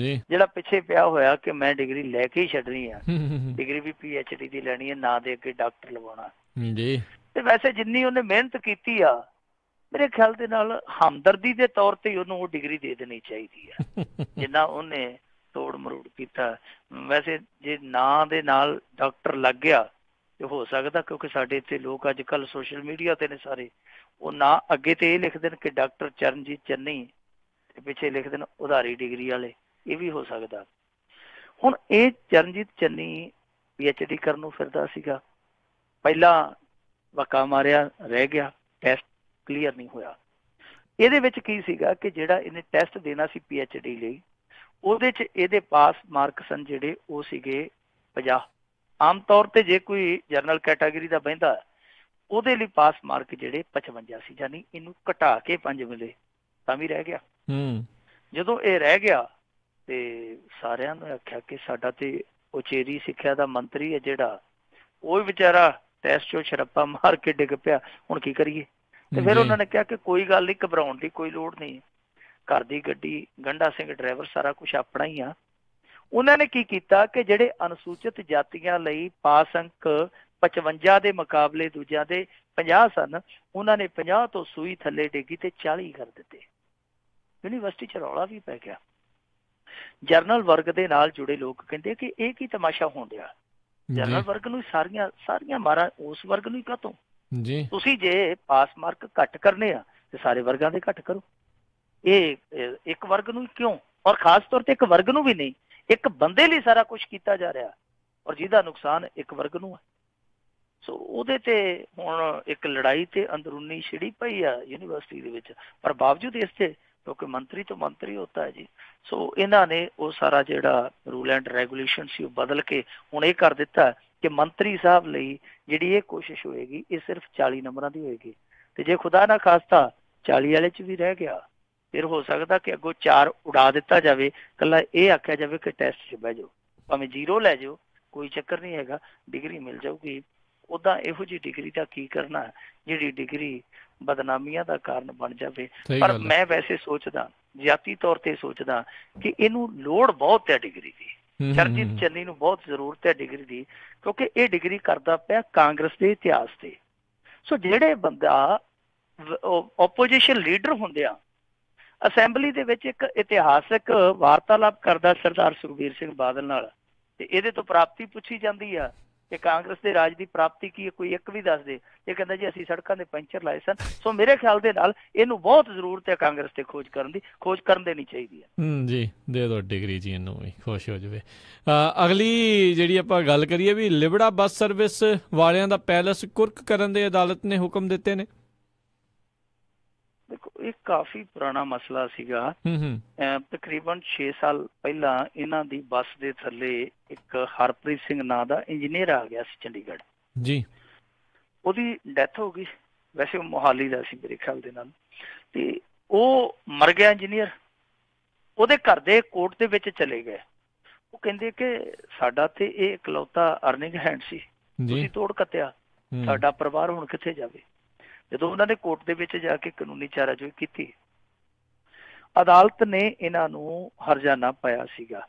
ਜਿਹੜਾ ਪਿੱਛੇ ਪਿਆ ਹੋਇਆ ਕਿ ਮੈਂ ਡਿਗਰੀ ਲੈ ਕੇ ਹੀ ਛੱਡਣੀ ਆ, ਡਿਗਰੀ ਵੀ PhD ਦੀ ਲੈਣੀ ਹੈ, ਨਾ ਦੇ ਅੱਗੇ ਡਾਕਟਰ ਲਵਾਉਣਾ ਜੀ। ਤੇ ਵੈਸੇ ਜਿੰਨੀ ਉਹਨੇ ਮਿਹਨਤ ਕੀਤੀ ਆ, ਮੇਰੇ ਖਿਆਲ ਦੇ ਨਾਲ ਹਮਦਰਦੀ ਦੇ ਤੌਰ ਤੇ ਉਹਨੂੰ ਉਹ ਡਿਗਰੀ ਦੇ ਦੇਣੀ ਚਾਹੀਦੀ ਆ, ਜਿੰਨਾ ਉਹਨੇ ਤੋੜ ਮਰੋੜ ਕੀਤਾ। ਵੈਸੇ ਜੇ ਨਾਂ ਦੇ ਨਾਲ ਡਾਕਟਰ ਲੱਗ ਗਿਆ ਤੇ ਹੋ ਸਕਦਾ, ਕਿਉਂਕਿ ਸਾਡੇ ਇੱਥੇ ਲੋਕ ਅੱਜ ਕੱਲ੍ਹ ਸੋਸ਼ਲ ਮੀਡੀਆ ਤੇ ਨੇ ਸਾਰੇ, ਉਹ ਨਾਂ ਅੱਗੇ ਤੇ ਇਹ ਲਿਖਦੇ ਨੇ ਕਿ ਡਾਕਟਰ ਚਰਨਜੀਤ ਚੰਨੀ ਤੇ ਪਿੱਛੇ ਲਿਖਦੇ ਨੇ ਉਧਾਰੀ ਡਿਗਰੀ ਵਾਲੇ, ਇਹ ਵੀ ਹੋ ਸਕਦਾ। ਹੁਣ ਇਹ ਚਰਨਜੀਤ ਚੰਨੀ PhD ਕਰਨ ਨੂੰ ਫਿਰਦਾ ਸੀਗਾ, ਪਹਿਲਾਂ ਵਕਾ ਮਾਰਿਆ ਰਹਿ ਗਿਆ, ਟੈਸਟ ਕਲੀਅਰ ਨਹੀਂ ਹੋਇਆ। ਇਹਦੇ ਵਿੱਚ ਕੀ ਸੀਗਾ ਕਿ ਜਿਹੜਾ ਇਹਨੇ ਟੈਸਟ ਦੇਣਾ ਸੀ PhD ਲਈ, ਉਹਦੇ 'ਚ ਇਹਦੇ ਪਾਸ ਮਾਰਕ ਸਨ ਜਿਹੜੇ ਉਹ ਸੀਗੇ 50। ਆਮ ਤੌਰ ਤੇ ਜੇ ਕੋਈ ਜਨਰਲ ਕੈਟਾਗਰੀ ਦਾ ਬਹਿੰਦਾ ਉਹਦੇ ਲਈ ਪਾਸ ਮਾਰਕ ਜਿਹੜੇ 55 ਸੀ, ਯਾਨੀ ਇਹਨੂੰ ਘਟਾ ਕੇ 5 ਮਿਲੇ ਤਾਂ ਵੀ ਰਹਿ ਗਿਆ। ਜਦੋਂ ਇਹ ਰਹਿ ਗਿਆ ਤੇ ਸਾਰਿਆਂ ਨੇ ਆਖਿਆ ਕਿ ਸਾਡਾ ਤੇ ਉਚੇਰੀ ਸਿੱਖਿਆ ਦਾ ਮੰਤਰੀ ਹੈ ਜਿਹੜਾ, ਉਹ ਵਿਚਾਰਾ ਟੈਸਟ 'ਚੋਂ ਛਰੱਪਾ ਮਾਰ ਕੇ ਡਿੱਗ ਪਿਆ, ਹੁਣ ਕੀ ਕਰੀਏ। ਤੇ ਫਿਰ ਉਹਨਾਂ ਨੇ ਕਿਹਾ ਕਿ ਕੋਈ ਗੱਲ ਨਹੀਂ, ਘਬਰਾਉਣ ਦੀ ਕੋਈ ਲੋੜ ਨਹੀਂ, ਘਰ ਦੀ ਗੱਡੀ, ਗੰਡਾ ਸਿੰਘ ਡਰਾਈਵਰ, ਸਾਰਾ ਕੁਛ ਆਪਣਾ ਹੀ ਆ। ਉਹਨਾਂ ਨੇ ਕੀ ਕੀਤਾ ਕਿ ਜਿਹੜੇ ਅਨੁਸੂਚਿਤ ਜਾਤੀਆਂ ਲਈ ਪਾਸ ਅੰਕ 55 ਦੇ ਮੁਕਾਬਲੇ ਦੂਜਿਆਂ ਦੇ 50 ਸਨ, ਉਹਨਾਂ ਨੇ 50 ਤੋਂ ਸੂਈ ਥੱਲੇ ਡਿੱਗੀ ਤੇ 40 ਕਰ ਦਿੱਤੇ। ਯੂਨੀਵਰਸਿਟੀ 'ਚ ਰੌਲਾ ਵੀ ਪੈ ਗਿਆ। ਜਰਨਲ ਵਰਗ ਦੇ ਨਾਲ ਜੁੜੇ ਲੋਕ ਕਹਿੰਦੇ ਕਿ ਇਹ ਕੀ ਤਮਾਸ਼ਾ ਹੋਣ ਡਿਆ, ਜਰਨਲ ਵਰਗ ਨੂੰ ਸਾਰੀਆਂ ਮਾਰਾਂ ਉਸ ਵਰਗ ਨੂੰ ਹੀ ਕਾਹਤੋਂ ਜੀ, ਤੁਸੀਂ ਜੇ ਪਾਸ ਮਾਰਕ ਘੱਟ ਕਰਨੇ ਆ ਤੇ ਸਾਰੇ ਵਰਗਾਂ ਦੇ ਘੱਟ ਕਰੋ, ਇਹ ਇੱਕ ਵਰਗ ਨੂੰ ਕਿਉਂ, ਔਰ ਖਾਸ ਤੌਰ ਤੇ ਇੱਕ ਵਰਗ ਨੂੰ ਵੀ ਨਹੀਂ, ਇੱਕ ਬੰਦੇ ਲਈ ਸਾਰਾ ਕੁਛ ਕੀਤਾ ਜਾ ਰਿਹਾ ਔਰ ਜਿਹਦਾ ਨੁਕਸਾਨ ਇੱਕ ਵਰਗ ਨੂੰ ਹੈ। ਸੋ ਉਹਦੇ ਤੇ ਹੁਣ ਇੱਕ ਲੜਾਈ ਤੇ ਅੰਦਰੂਨੀ ਛਿੜੀ ਪਈ ਆ ਯੂਨੀਵਰਸਿਟੀ ਦੇ ਵਿੱਚ, ਪਰ ਬਾਵਜੂਦ ਇਸ ਤੇ ਕਿਉਂਕਿ ਮੰਤਰੀ ਤੋਂ ਮੰਤਰੀ ਹੁੰਦਾ ਹੈ ਜੀ, ਸੋ ਇਹਨਾਂ ਨੇ ਉਹ ਸਾਰਾ ਜਿਹੜਾ ਰੂਲ ਐਂਡ ਰੈਗੂਲੇਸ਼ਨ ਸੀ ਉਹ ਬਦਲ ਕੇ ਹੁਣ ਇਹ ਕਰ ਦਿੱਤਾ ਕਿ ਮੰਤਰੀ ਸਾਹਿਬ ਲਈ ਜਿਹੜੀ ਇਹ ਕੋਸ਼ਿਸ਼ ਹੋਏਗੀ ਇਹ ਸਿਰਫ 40 ਨੰਬਰਾਂ ਦੀ ਹੋਏਗੀ, ਤੇ ਜੇ ਖੁਦਾ ਨਾ ਖਾਸਤਾ 40 ਵਾਲੇ 'ਚ ਵੀ ਰਹਿ ਗਿਆ ਫਿਰ ਹੋ ਸਕਦਾ ਕਿ ਅੱਗੋਂ 4 ਉਡਾ ਦਿੱਤਾ ਜਾਵੇ, ਕੱਲਾ ਇਹ ਆਖਿਆ ਜਾਵੇ ਕਿ ਟੈਸਟ 'ਚ ਬਹਿ ਜਾਓ, ਭਾਵੇਂ 0 ਲੈ ਜਾਓ, ਕੋਈ ਚੱਕਰ ਨਹੀਂ ਹੈਗਾ, ਡਿਗਰੀ ਮਿਲ ਜਾਊਗੀ। ਉੱਦਾਂ ਇਹੋ ਜਿਹੀ ਡਿਗਰੀ ਦਾ ਕੀ ਕਰਨਾ ਜਿਹੜੀ ਡਿਗਰੀ ਬਦਨਾਮੀਆਂ ਦਾ ਕਾਰਨ ਬਣ ਜਾਵੇ। ਪਰ ਮੈਂ ਵੈਸੇ ਸੋਚਦਾ, ਜ਼ਿਆਤੀ ਤੌਰ ਤੇ ਸੋਚਦਾ ਕਿ ਇਹਨੂੰ ਲੋੜ ਬਹੁਤ ਹੈ ਡਿਗਰੀ ਦੀ, ਚਰਨਜੀਤ ਚੰਨੀ ਨੂੰ ਬਹੁਤ ਜ਼ਰੂਰਤ ਹੈ ਡਿਗਰੀ ਦੀ, ਕਿਉਂਕਿ ਇਹ ਡਿਗਰੀ ਕਰਦਾ ਪਿਆ ਕਾਂਗਰਸ ਦੇ ਇਤਿਹਾਸ ਤੇ। ਸੋ ਜਿਹੜੇ ਬੰਦਾ ਓਪੋਜੀਸ਼ਨ ਲੀਡਰ ਹੁੰਦੇ ਆ, ਅਸੈਂਬਲੀ ਦੇ ਵਿੱਚ ਇੱਕ ਇਤਿਹਾਸਕ ਵਾਰਤਾਲਾਪ ਕਰਦਾ ਸਰਦਾਰ ਸੁਖਬੀਰ ਸਿੰਘ ਬਾਦਲ ਨਾਲ, ਤੇ ਇਹਦੇ ਤੋਂ ਪ੍ਰਾਪਤੀ ਪੁੱਛੀ ਜਾਂਦੀ ਆ ਕਿ ਕਾਂਗਰਸ ਦੇ ਰਾਜ ਦੀ ਪ੍ਰਾਪਤੀ ਕੀ ਹੈ, ਕੋਈ ਇੱਕ ਵੀ ਦੱਸ ਦੇ। ਇਹ ਕਹਿੰਦਾ ਜੀ ਅਸੀਂ ਸੜਕਾਂ ਦੇ ਪੈਂਚਰ ਲਾਏ ਸਨ। ਸੋ ਮੇਰੇ ਖਿਆਲ ਦੇ ਨਾਲ ਇਹਨੂੰ ਬਹੁਤ ਜ਼ਰੂਰਤ ਹੈ ਕਾਂਗਰਸ ਤੇ ਖੋਜ ਕਰਨ ਦੀ, ਖੋਜ ਕਰਨ ਦੇਣੀ ਚਾਹੀਦੀ ਹੈ। ਜੀ ਦੇ ਦਿਓ ਡਿਗਰੀ ਜੀ, ਇਹਨੂੰ ਵੀ ਖੁਸ਼ ਹੋ ਜਾਵੇ। ਅਗਲੀ ਜਿਹੜੀ ਆਪਾਂ ਗੱਲ ਕਰੀਏ ਵੀ ਲਿਬੜਾ ਬੱਸ ਸਰਵਿਸ ਵਾਲਿਆਂ ਦਾ ਪੈਲਸ ਕੁਰਕ ਕਰਨ ਦੇ ਅਦਾਲਤ ਨੇ ਹੁਕਮ ਦਿੱਤੇ ਨੇ। ਦੇਖੋ ਇਹ ਕਾਫੀ ਪੁਰਾਣਾ ਮਸਲਾ ਸੀਗਾ। ਤਕਰੀਬਨ 6 ਸਾਲ ਪਹਿਲਾਂ ਇਹਨਾਂ ਦੀ ਬੱਸ ਦੇ ਥੱਲੇ ਇੱਕ ਹਰਪ੍ਰੀਤ ਸਿੰਘ ਨਾਂ ਦਾ ਇੰਜੀਨੀਅਰ ਆ ਗਿਆ ਸੀ ਚੰਡੀਗੜ੍ਹ ਜੀ, ਉਹਦੀ ਡੈਥ ਹੋ ਗਈ। ਵੈਸੇ ਉਹ ਮੋਹਾਲੀ ਦਾ ਸੀ ਮੇਰੇ ਖਿਆਲ ਦੇ ਨਾਲ, ਤੇ ਉਹ ਮਰ ਗਿਆ ਇੰਜੀਨੀਅਰ। ਉਹਦੇ ਘਰ ਦੇ ਕੋਰਟ ਦੇ ਵਿੱਚ ਚਲੇ ਗਏ। ਉਹ ਕਹਿੰਦੇ ਕਿ ਸਾਡਾ ਤੇ ਇਹ ਇਕਲੌਤਾ ਅਰਨਿੰਗ ਹੈਂਡ ਸੀ, ਤੁਸੀਂ ਤੋੜ ਕੱਤਿਆ, ਸਾਡਾ ਪਰਿਵਾਰ ਹੁਣ ਕਿੱਥੇ ਜਾਵੇ। ਜਦੋਂ ਉਹਨਾਂ ਨੇ ਕੋਰਟ ਦੇ ਵਿੱਚ ਜਾ ਕੇ ਕਾਨੂੰਨੀ ਚਾਰਾਜੋਈ ਕੀਤੀ, ਅਦਾਲਤ ਨੇ ਇਹਨਾਂ ਨੂੰ ਹਰਜਾਨਾ ਪਾਇਆ ਸੀਗਾ,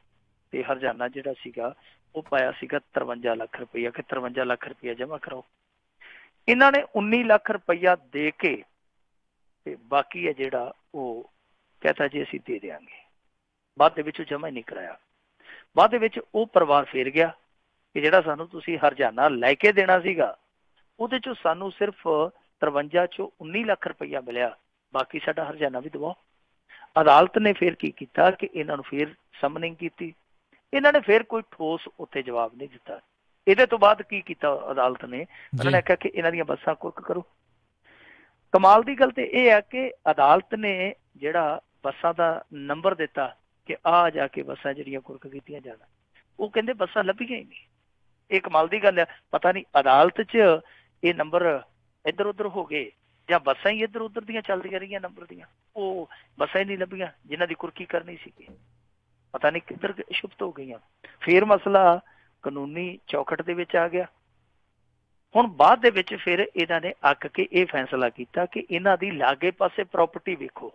ਤੇ ਹਰਜਾਨਾ ਜਿਹੜਾ ਸੀਗਾ ਉਹ ਪਾਇਆ ਸੀਗਾ 53 ਲੱਖ ਰੁਪਈਆ, ਕਿ 53 ਲੱਖ ਰੁਪਈਆ ਜਮ੍ਹਾਂ ਕਰਾਓ। ਇਹਨਾਂ ਨੇ 19 ਲੱਖ ਰੁਪਈਆ ਦੇ ਕੇ ਤੇ ਬਾਕੀ ਹੈ ਜਿਹੜਾ ਉਹ ਕਹਤਾ ਜੀ ਅਸੀਂ ਦੇ ਦਿਆਂਗੇ। ਬਾਅਦ ਦੇ ਵਿੱਚ ਉਹ ਜਮ੍ਹਾਂ ਹੀ ਨਹੀਂ ਕਰਾਇਆ। ਬਾਅਦ ਦੇ ਵਿੱਚ ਉਹ ਪਰਿਵਾਰ ਫੇਰ ਗਿਆ ਕਿ ਜਿਹੜਾ ਸਾਨੂੰ ਤੁਸੀਂ ਹਰਜਾਨਾ ਲੈ ਕੇ ਦੇਣਾ ਸੀਗਾ ਉਹਦੇ ਚੋਂ ਸਾਨੂੰ ਸਿਰਫ 53 ਚੋਂ 19 ਲੱਖ ਰੁਪਈਆ ਮਿਲਿਆ, ਬਾਕੀ ਸਾਡਾ ਹਰਜਾਨਾ ਵੀ ਦਵਾਓ। ਅਦਾਲਤ ਨੇ ਫਿਰ ਕੀ ਕੀਤਾ ਕਿ ਇਹਨਾਂ ਨੂੰ ਫਿਰ ਸਮਨਿੰਗ ਕੀਤੀ। ਇਹਨਾਂ ਨੇ ਫਿਰ ਕੋਈ ਠੋਸ ਉੱਥੇ ਜਵਾਬ ਨਹੀਂ ਦਿੱਤਾ। ਇਹਦੇ ਤੋਂ ਬਾਅਦ ਕੀ ਕੀਤਾ ਅਦਾਲਤ ਨੇ, ਉਹਨਾਂ ਨੇ ਆਖਿਆ ਕਿ ਇਹਨਾਂ ਦੀਆਂ ਬੱਸਾਂ ਕੁਰਕ ਕਰੋ। ਕਮਾਲ ਦੀ ਗੱਲ ਤੇ ਇਹ ਹੈ ਕਿ ਅਦਾਲਤ ਨੇ ਜਿਹੜਾ ਬੱਸਾਂ ਦਾ ਨੰਬਰ ਦਿੱਤਾ ਕਿ ਆ ਜਾ ਕੇ ਬੱਸਾਂ ਜਿਹੜੀਆਂ ਕੁਰਕ ਕੀਤੀਆਂ ਜਾਣ, ਉਹ ਕਹਿੰਦੇ ਬੱਸਾਂ ਲੱਭੀਆਂ ਹੀ ਨਹੀਂ। ਇਹ ਕਮਾਲ ਦੀ ਗੱਲ ਹੈ। ਪਤਾ ਨਹੀਂ ਅਦਾਲਤ 'ਚ ਇਹ ਨੰਬਰ ਇੱਧਰ ਉੱਧਰ ਹੋ ਗਏ ਜਾਂ ਬੱਸਾਂ ਹੀ ਇੱਧਰ ਉੱਧਰ ਦੀਆਂ ਚੱਲਦੀਆਂ ਰਹੀਆਂ ਨੰਬਰ ਦੀਆਂ, ਉਹ ਬੱਸਾਂ ਹੀ ਨਹੀਂ ਲੱਭੀਆਂ ਜਿਨ੍ਹਾਂ ਦੀ ਕੁਰਕੀ ਕਰਨੀ ਸੀਗੀ। ਪਤਾ ਨਹੀਂ ਕਿੱਧਰ ਸ਼ਿਫਟ ਹੋ ਗਈਆਂ। ਫਿਰ ਮਸਲਾ ਕਾਨੂੰਨੀ ਚੌਖਟ ਦੇ ਵਿੱਚ ਆ ਗਿਆ। ਹੁਣ ਬਾਅਦ ਦੇ ਵਿੱਚ ਫਿਰ ਇਹਨਾਂ ਨੇ ਅੱਕ ਕੇ ਇਹ ਫੈਸਲਾ ਕੀਤਾ ਕਿ ਇਹਨਾਂ ਦੀ ਲਾਗੇ ਪਾਸੇ ਪ੍ਰਾਪਰਟੀ ਵੇਖੋ,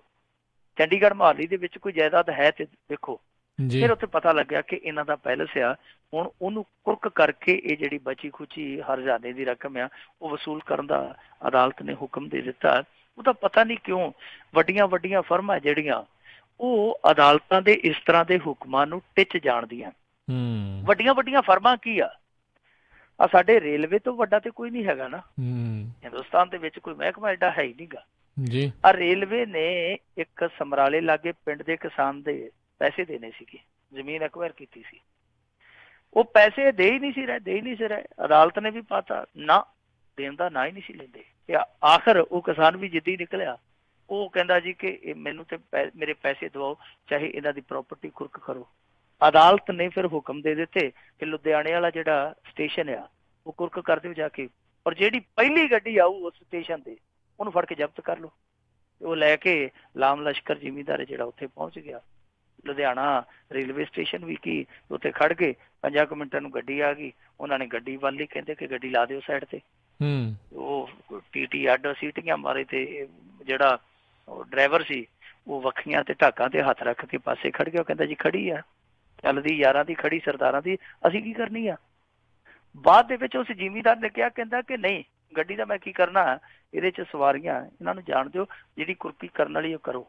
ਚੰਡੀਗੜ੍ਹ ਮੁਹਾਲੀ ਦੇ ਵਿੱਚ ਕੋਈ ਜਾਇਦਾਦ ਹੈ ਤੇ ਵੇਖੋ। ਫਿਰ ਉੱਥੇ ਪਤਾ ਲੱਗਿਆ ਕਿ ਇਹਨਾਂ ਦਾ ਪੈਲਸ ਆ। ਹੁਣ ਉਹਨੂੰ ਕੁਰਕ ਕਰਕੇ ਇਹ ਜਿਹੜੀ ਬਚੀ ਖੁਚੀ ਹਰਜਾਨੇ ਦੀ ਰਕਮ ਆ ਉਹ ਵਸੂਲ ਕਰਨ ਦਾ ਅਦਾਲਤ ਨੇ ਹੁਕਮ ਦੇ ਦਿੱਤਾ। ਉਹਦਾ ਪਤਾ ਨਹੀਂ ਕਿਉਂ ਵੱਡੀਆਂ ਵੱਡੀਆਂ ਫਰਮਾਂ ਜਿਹੜੀਆਂ ਉਹ ਅਦਾਲਤਾਂ ਦੇ ਇਸ ਤਰ੍ਹਾਂ ਦੇ ਹੁਕਮਾਂ ਨੂੰ ਟਿੱਚ ਜਾਣਦੀਆਂ। ਵੱਡੀਆਂ ਵੱਡੀਆਂ ਫਰਮਾਂ ਕੀ ਆ ਸਾਡੇ ਰੇਲਵੇ ਤੋਂ ਵੱਡਾ ਤੇ ਕੋਈ ਨਹੀਂ ਹੈਗਾ ਨਾ ਹਿੰਦੁਸਤਾਨ ਦੇ ਵਿੱਚ, ਕੋਈ ਮਹਿਕਮਾ ਐਡਾ ਹੈ ਹੀ ਨਹੀਂਗਾ ਜੀ। ਆ ਰੇਲਵੇ ਨੇ ਇੱਕ ਸਮਰਾਲੇ ਲਾਗੇ ਪਿੰਡ ਦੇ ਕਿਸਾਨ ਦੇ ਪੈਸੇ ਦੇਣੇ ਸੀਗੇ, ਜ਼ਮੀਨ ਐਕਵਾਇਰ ਕੀਤੀ ਸੀ, ਉਹ ਪੈਸੇ ਦੇ ਹੀ ਨਹੀਂ ਸੀ ਰਹੇ। ਅਦਾਲਤ ਨੇ ਵੀ ਪਤਾ ਨਾ ਦੇਣ ਦਾ ਨਾ ਹੀ ਨਹੀਂ ਸੀ ਲੈਂਦੇ। ਤੇ ਆਖਰ ਉਹ ਕਿਸਾਨ ਵੀ ਜਿੱਦੀ ਨਿਕਲਿਆ। ਉਹ ਕਹਿੰਦਾ ਜੀ ਕਿ ਮੈਨੂੰ ਤੇ ਮੇਰੇ ਪੈਸੇ ਦਵਾਓ, ਚਾਹੇ ਇਹਨਾਂ ਦੀ ਪ੍ਰਾਪਰਟੀ ਕੁਰਕ ਕਰੋ। ਅਦਾਲਤ ਨੇ ਫਿਰ ਹੁਕਮ ਦੇ ਦਿੱਤੇ ਕਿ ਲੁਧਿਆਣੇ ਵਾਲਾ ਜਿਹੜਾ ਸਟੇਸ਼ਨ ਆ ਉਹ ਕੁਰਕ ਕਰ ਦਿਓ ਜਾ ਕੇ, ਔਰ ਜਿਹੜੀ ਪਹਿਲੀ ਗੱਡੀ ਆਊ ਉਸ ਸਟੇਸ਼ਨ ਤੇ ਉਹਨੂੰ ਫੜ ਕੇ ਜ਼ਬਤ ਕਰ ਲਓ। ਉਹ ਲੈ ਕੇ ਲਾਮ ਲਸ਼ਕਰ ਜ਼ਿਮੀਂਦਾਰ ਜਿਹੜਾ ਉੱਥੇ ਪਹੁੰਚ ਗਿਆ। ਲੁਧਿਆਣਾ ਰੇਲਵੇ ਸਟੇਸ਼ਨ ਵੀ ਕੀ ਉੱਥੇ ਖੜ ਗਏ, 5 ਮਿੰਟਾਂ ਨੂੰ ਗੱਡੀ ਆ ਗਈ। ਉਹਨਾਂ ਨੇ ਗੱਡੀ ਵੱਲ ਹੀ ਕਹਿੰਦੇ ਕਿ ਗੱਡੀ ਲਾ ਦਿਓ ਸਾਈਡ ਤੇ। ਉਹ TT ਅੱਡ ਸੀਟੀਆਂ ਮਾਰੇ ਤੇ ਜਿਹੜਾ ਡਰਾਈਵਰ ਸੀ ਉਹ ਵੱਖੀਆਂ ਤੇ ਢਾਕਾਂ ਤੇ ਹੱਥ ਰੱਖ ਕੇ ਪਾਸੇ ਖੜ ਗਿਆ। ਉਹ ਕਹਿੰਦਾ ਜੀ ਖੜੀ ਆ, ਚੱਲਦੀ ਯਾਰਾਂ ਦੀ, ਖੜੀ ਸਰਦਾਰਾਂ ਦੀ, ਅਸੀਂ ਕੀ ਕਰਨੀ ਆ। ਬਾਅਦ ਦੇ ਵਿੱਚ ਉਸ ਜ਼ਿਮੀਂਦਾਰ ਨੇ ਕਿਹਾ, ਕਹਿੰਦਾ ਕਿ ਨਹੀਂ ਗੱਡੀ ਦਾ ਮੈਂ ਕੀ ਕਰਨਾ, ਇਹਦੇ 'ਚ ਸਵਾਰੀਆਂ ਇਹਨਾਂ ਨੂੰ ਜਾਣ ਦਿਓ, ਜਿਹੜੀ ਕੁਰਕੀ ਕਰਨ ਵਾਲੀ ਉਹ ਕਰੋ।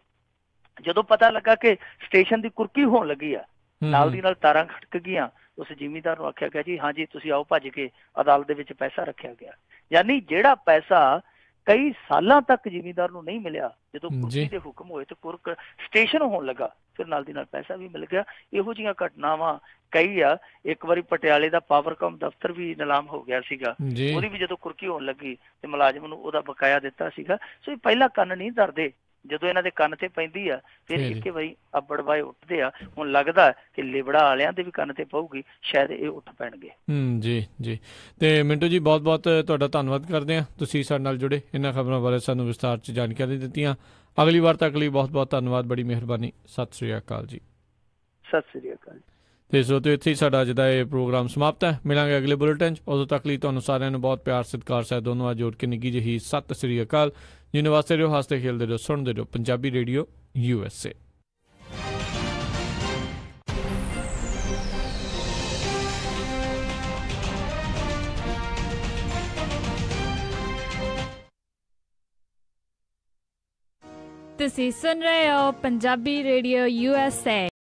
ਜਦੋਂ ਪਤਾ ਲੱਗਾ ਕਿ ਸਟੇਸ਼ਨ ਦੀ ਕੁਰਕੀ ਹੋਣ ਲੱਗੀ ਆ, ਨਾਲ ਦੀ ਨਾਲ ਤਾਰਾਂ ਖੜਕ ਗਈਆਂ। ਉਸ ਜ਼ਿਮੀਂਦਾਰ ਨੂੰ ਆਖਿਆ ਗਿਆ ਜੀ ਹਾਂਜੀ ਤੁਸੀਂ ਆਓ ਭੱਜ ਕੇ। ਅਦਾਲਤ ਦੇ ਵਿੱਚ ਪੈਸਾ ਰੱਖਿਆ ਗਿਆ, ਯਾਨੀ ਜਿਹੜਾ ਪੈਸਾ ਕਈ ਸਾਲਾਂ ਤੱਕ ਜ਼ਿਮੀਂਦਾਰ ਨੂੰ ਨਹੀਂ ਮਿਲਿਆ, ਜਦੋਂ ਕੁਰਕੀ ਦੇ ਹੁਕਮ ਹੋਏ ਤੇ ਕੁਰਕ ਸਟੇਸ਼ਨ ਹੋਣ ਲੱਗਾ, ਫਿਰ ਨਾਲ ਦੀ ਨਾਲ ਪੈਸਾ ਵੀ ਮਿਲ ਗਿਆ। ਇਹੋ ਜਿਹੀਆਂ ਘਟਨਾਵਾਂ ਕਈ ਆ। ਇੱਕ ਵਾਰੀ ਪਟਿਆਲੇ ਦਾ ਪਾਵਰਕਾਮ ਦਫ਼ਤਰ ਵੀ ਨਿਲਾਮ ਹੋ ਗਿਆ ਸੀਗਾ, ਉਹਦੀ ਵੀ ਜਦੋਂ ਕੁਰਕੀ ਹੋਣ ਲੱਗੀ ਤੇ ਮੁਲਾਜ਼ਮ ਨੂੰ ਉਹਦਾ ਬਕਾਇਆ ਦਿੱਤਾ ਸੀਗਾ। ਸੋ ਇਹ ਪਹਿਲਾਂ ਕੰਨ ਨਹੀਂ ਧਰਦੇ, ਜਦੋਂ ਇਹਨਾਂ ਦੇ ਕੰਨ ਤੇ ਪੈਂਦੀ ਆ ਫਿਰ ਇੱਕ ਵਾਰੀ ਅੱਬੜ ਵਾਏ ਉੱਠਦੇ ਆ। ਹੁਣ ਲੱਗਦਾ ਕਿ ਲਿਬੜਾ ਵਾਲਿਆਂ ਦੇ ਵੀ ਕੰਨ ਤੇ ਪਊਗੀ, ਸ਼ਾਇਦ ਇਹ ਉੱਠ ਪੈਣਗੇ। ਜੀ ਜੀ। ਤੇ ਮਿੰਟੂ ਜੀ ਬਹੁਤ ਬਹੁਤ ਤੁਹਾਡਾ ਧੰਨਵਾਦ ਕਰਦੇ ਹਾਂ, ਤੁਸੀਂ ਸਾਡੇ ਨਾਲ ਜੁੜੇ, ਇਹਨਾਂ ਖਬਰਾਂ ਬਾਰੇ ਸਾਨੂੰ ਵਿਸਥਾਰ 'ਚ ਜਾਣਕਾਰੀ ਦਿੱਤੀਆਂ। ਅਗਲੀ ਵਾਰ ਤੱਕ ਲਈ ਬਹੁਤ ਬਹੁਤ ਧੰਨਵਾਦ, ਬੜੀ ਮਿਹਰਬਾਨੀ। ਸਤਿ ਸ੍ਰੀ ਅਕਾਲ ਜੀ। ਸਤਿ ਸ੍ਰੀ ਅਕਾਲ। ਤੇ ਸਰੋਤਿਓ ਇੱਥੇ ਹੀ ਸਾਡਾ ਅੱਜ ਦਾ ਇਹ ਪ੍ਰੋਗਰਾਮ ਸਮਾਪਤ ਹੈ। ਮਿਲਾਂਗੇ ਅਗਲੇ ਬੁਲੇਟਿਨ 'ਚ। ਉਦੋਂ ਤੱਕ ਲਈ ਤੁਹਾਨੂੰ ਸਾਰਿਆਂ ਨੂੰ ਬਹੁਤ ਪਿਆਰ ਸਤਿਕਾਰ ਸਾਹਿਬ ਦੋਨੋਂ ਜੋੜ ਕੇ ਨਿੱਘੀ ਜਿਹੀ ਸਤਿ ਸ੍ਰੀ ਅਕਾਲ। ਜਿੰਨੇ ਵਾਸਤੇ ਰਹੋ, ਹੱਸਦੇ ਖੇਲਦੇ ਰਹੋ, ਸੁਣਦੇ ਰਹੋ ਪੰਜਾਬੀ ਰੇਡੀਓ USA। ਤੁਸੀਂ ਸੁਣ ਰਹੇ ਹੋ ਪੰਜਾਬੀ ਰੇਡੀਓ USA।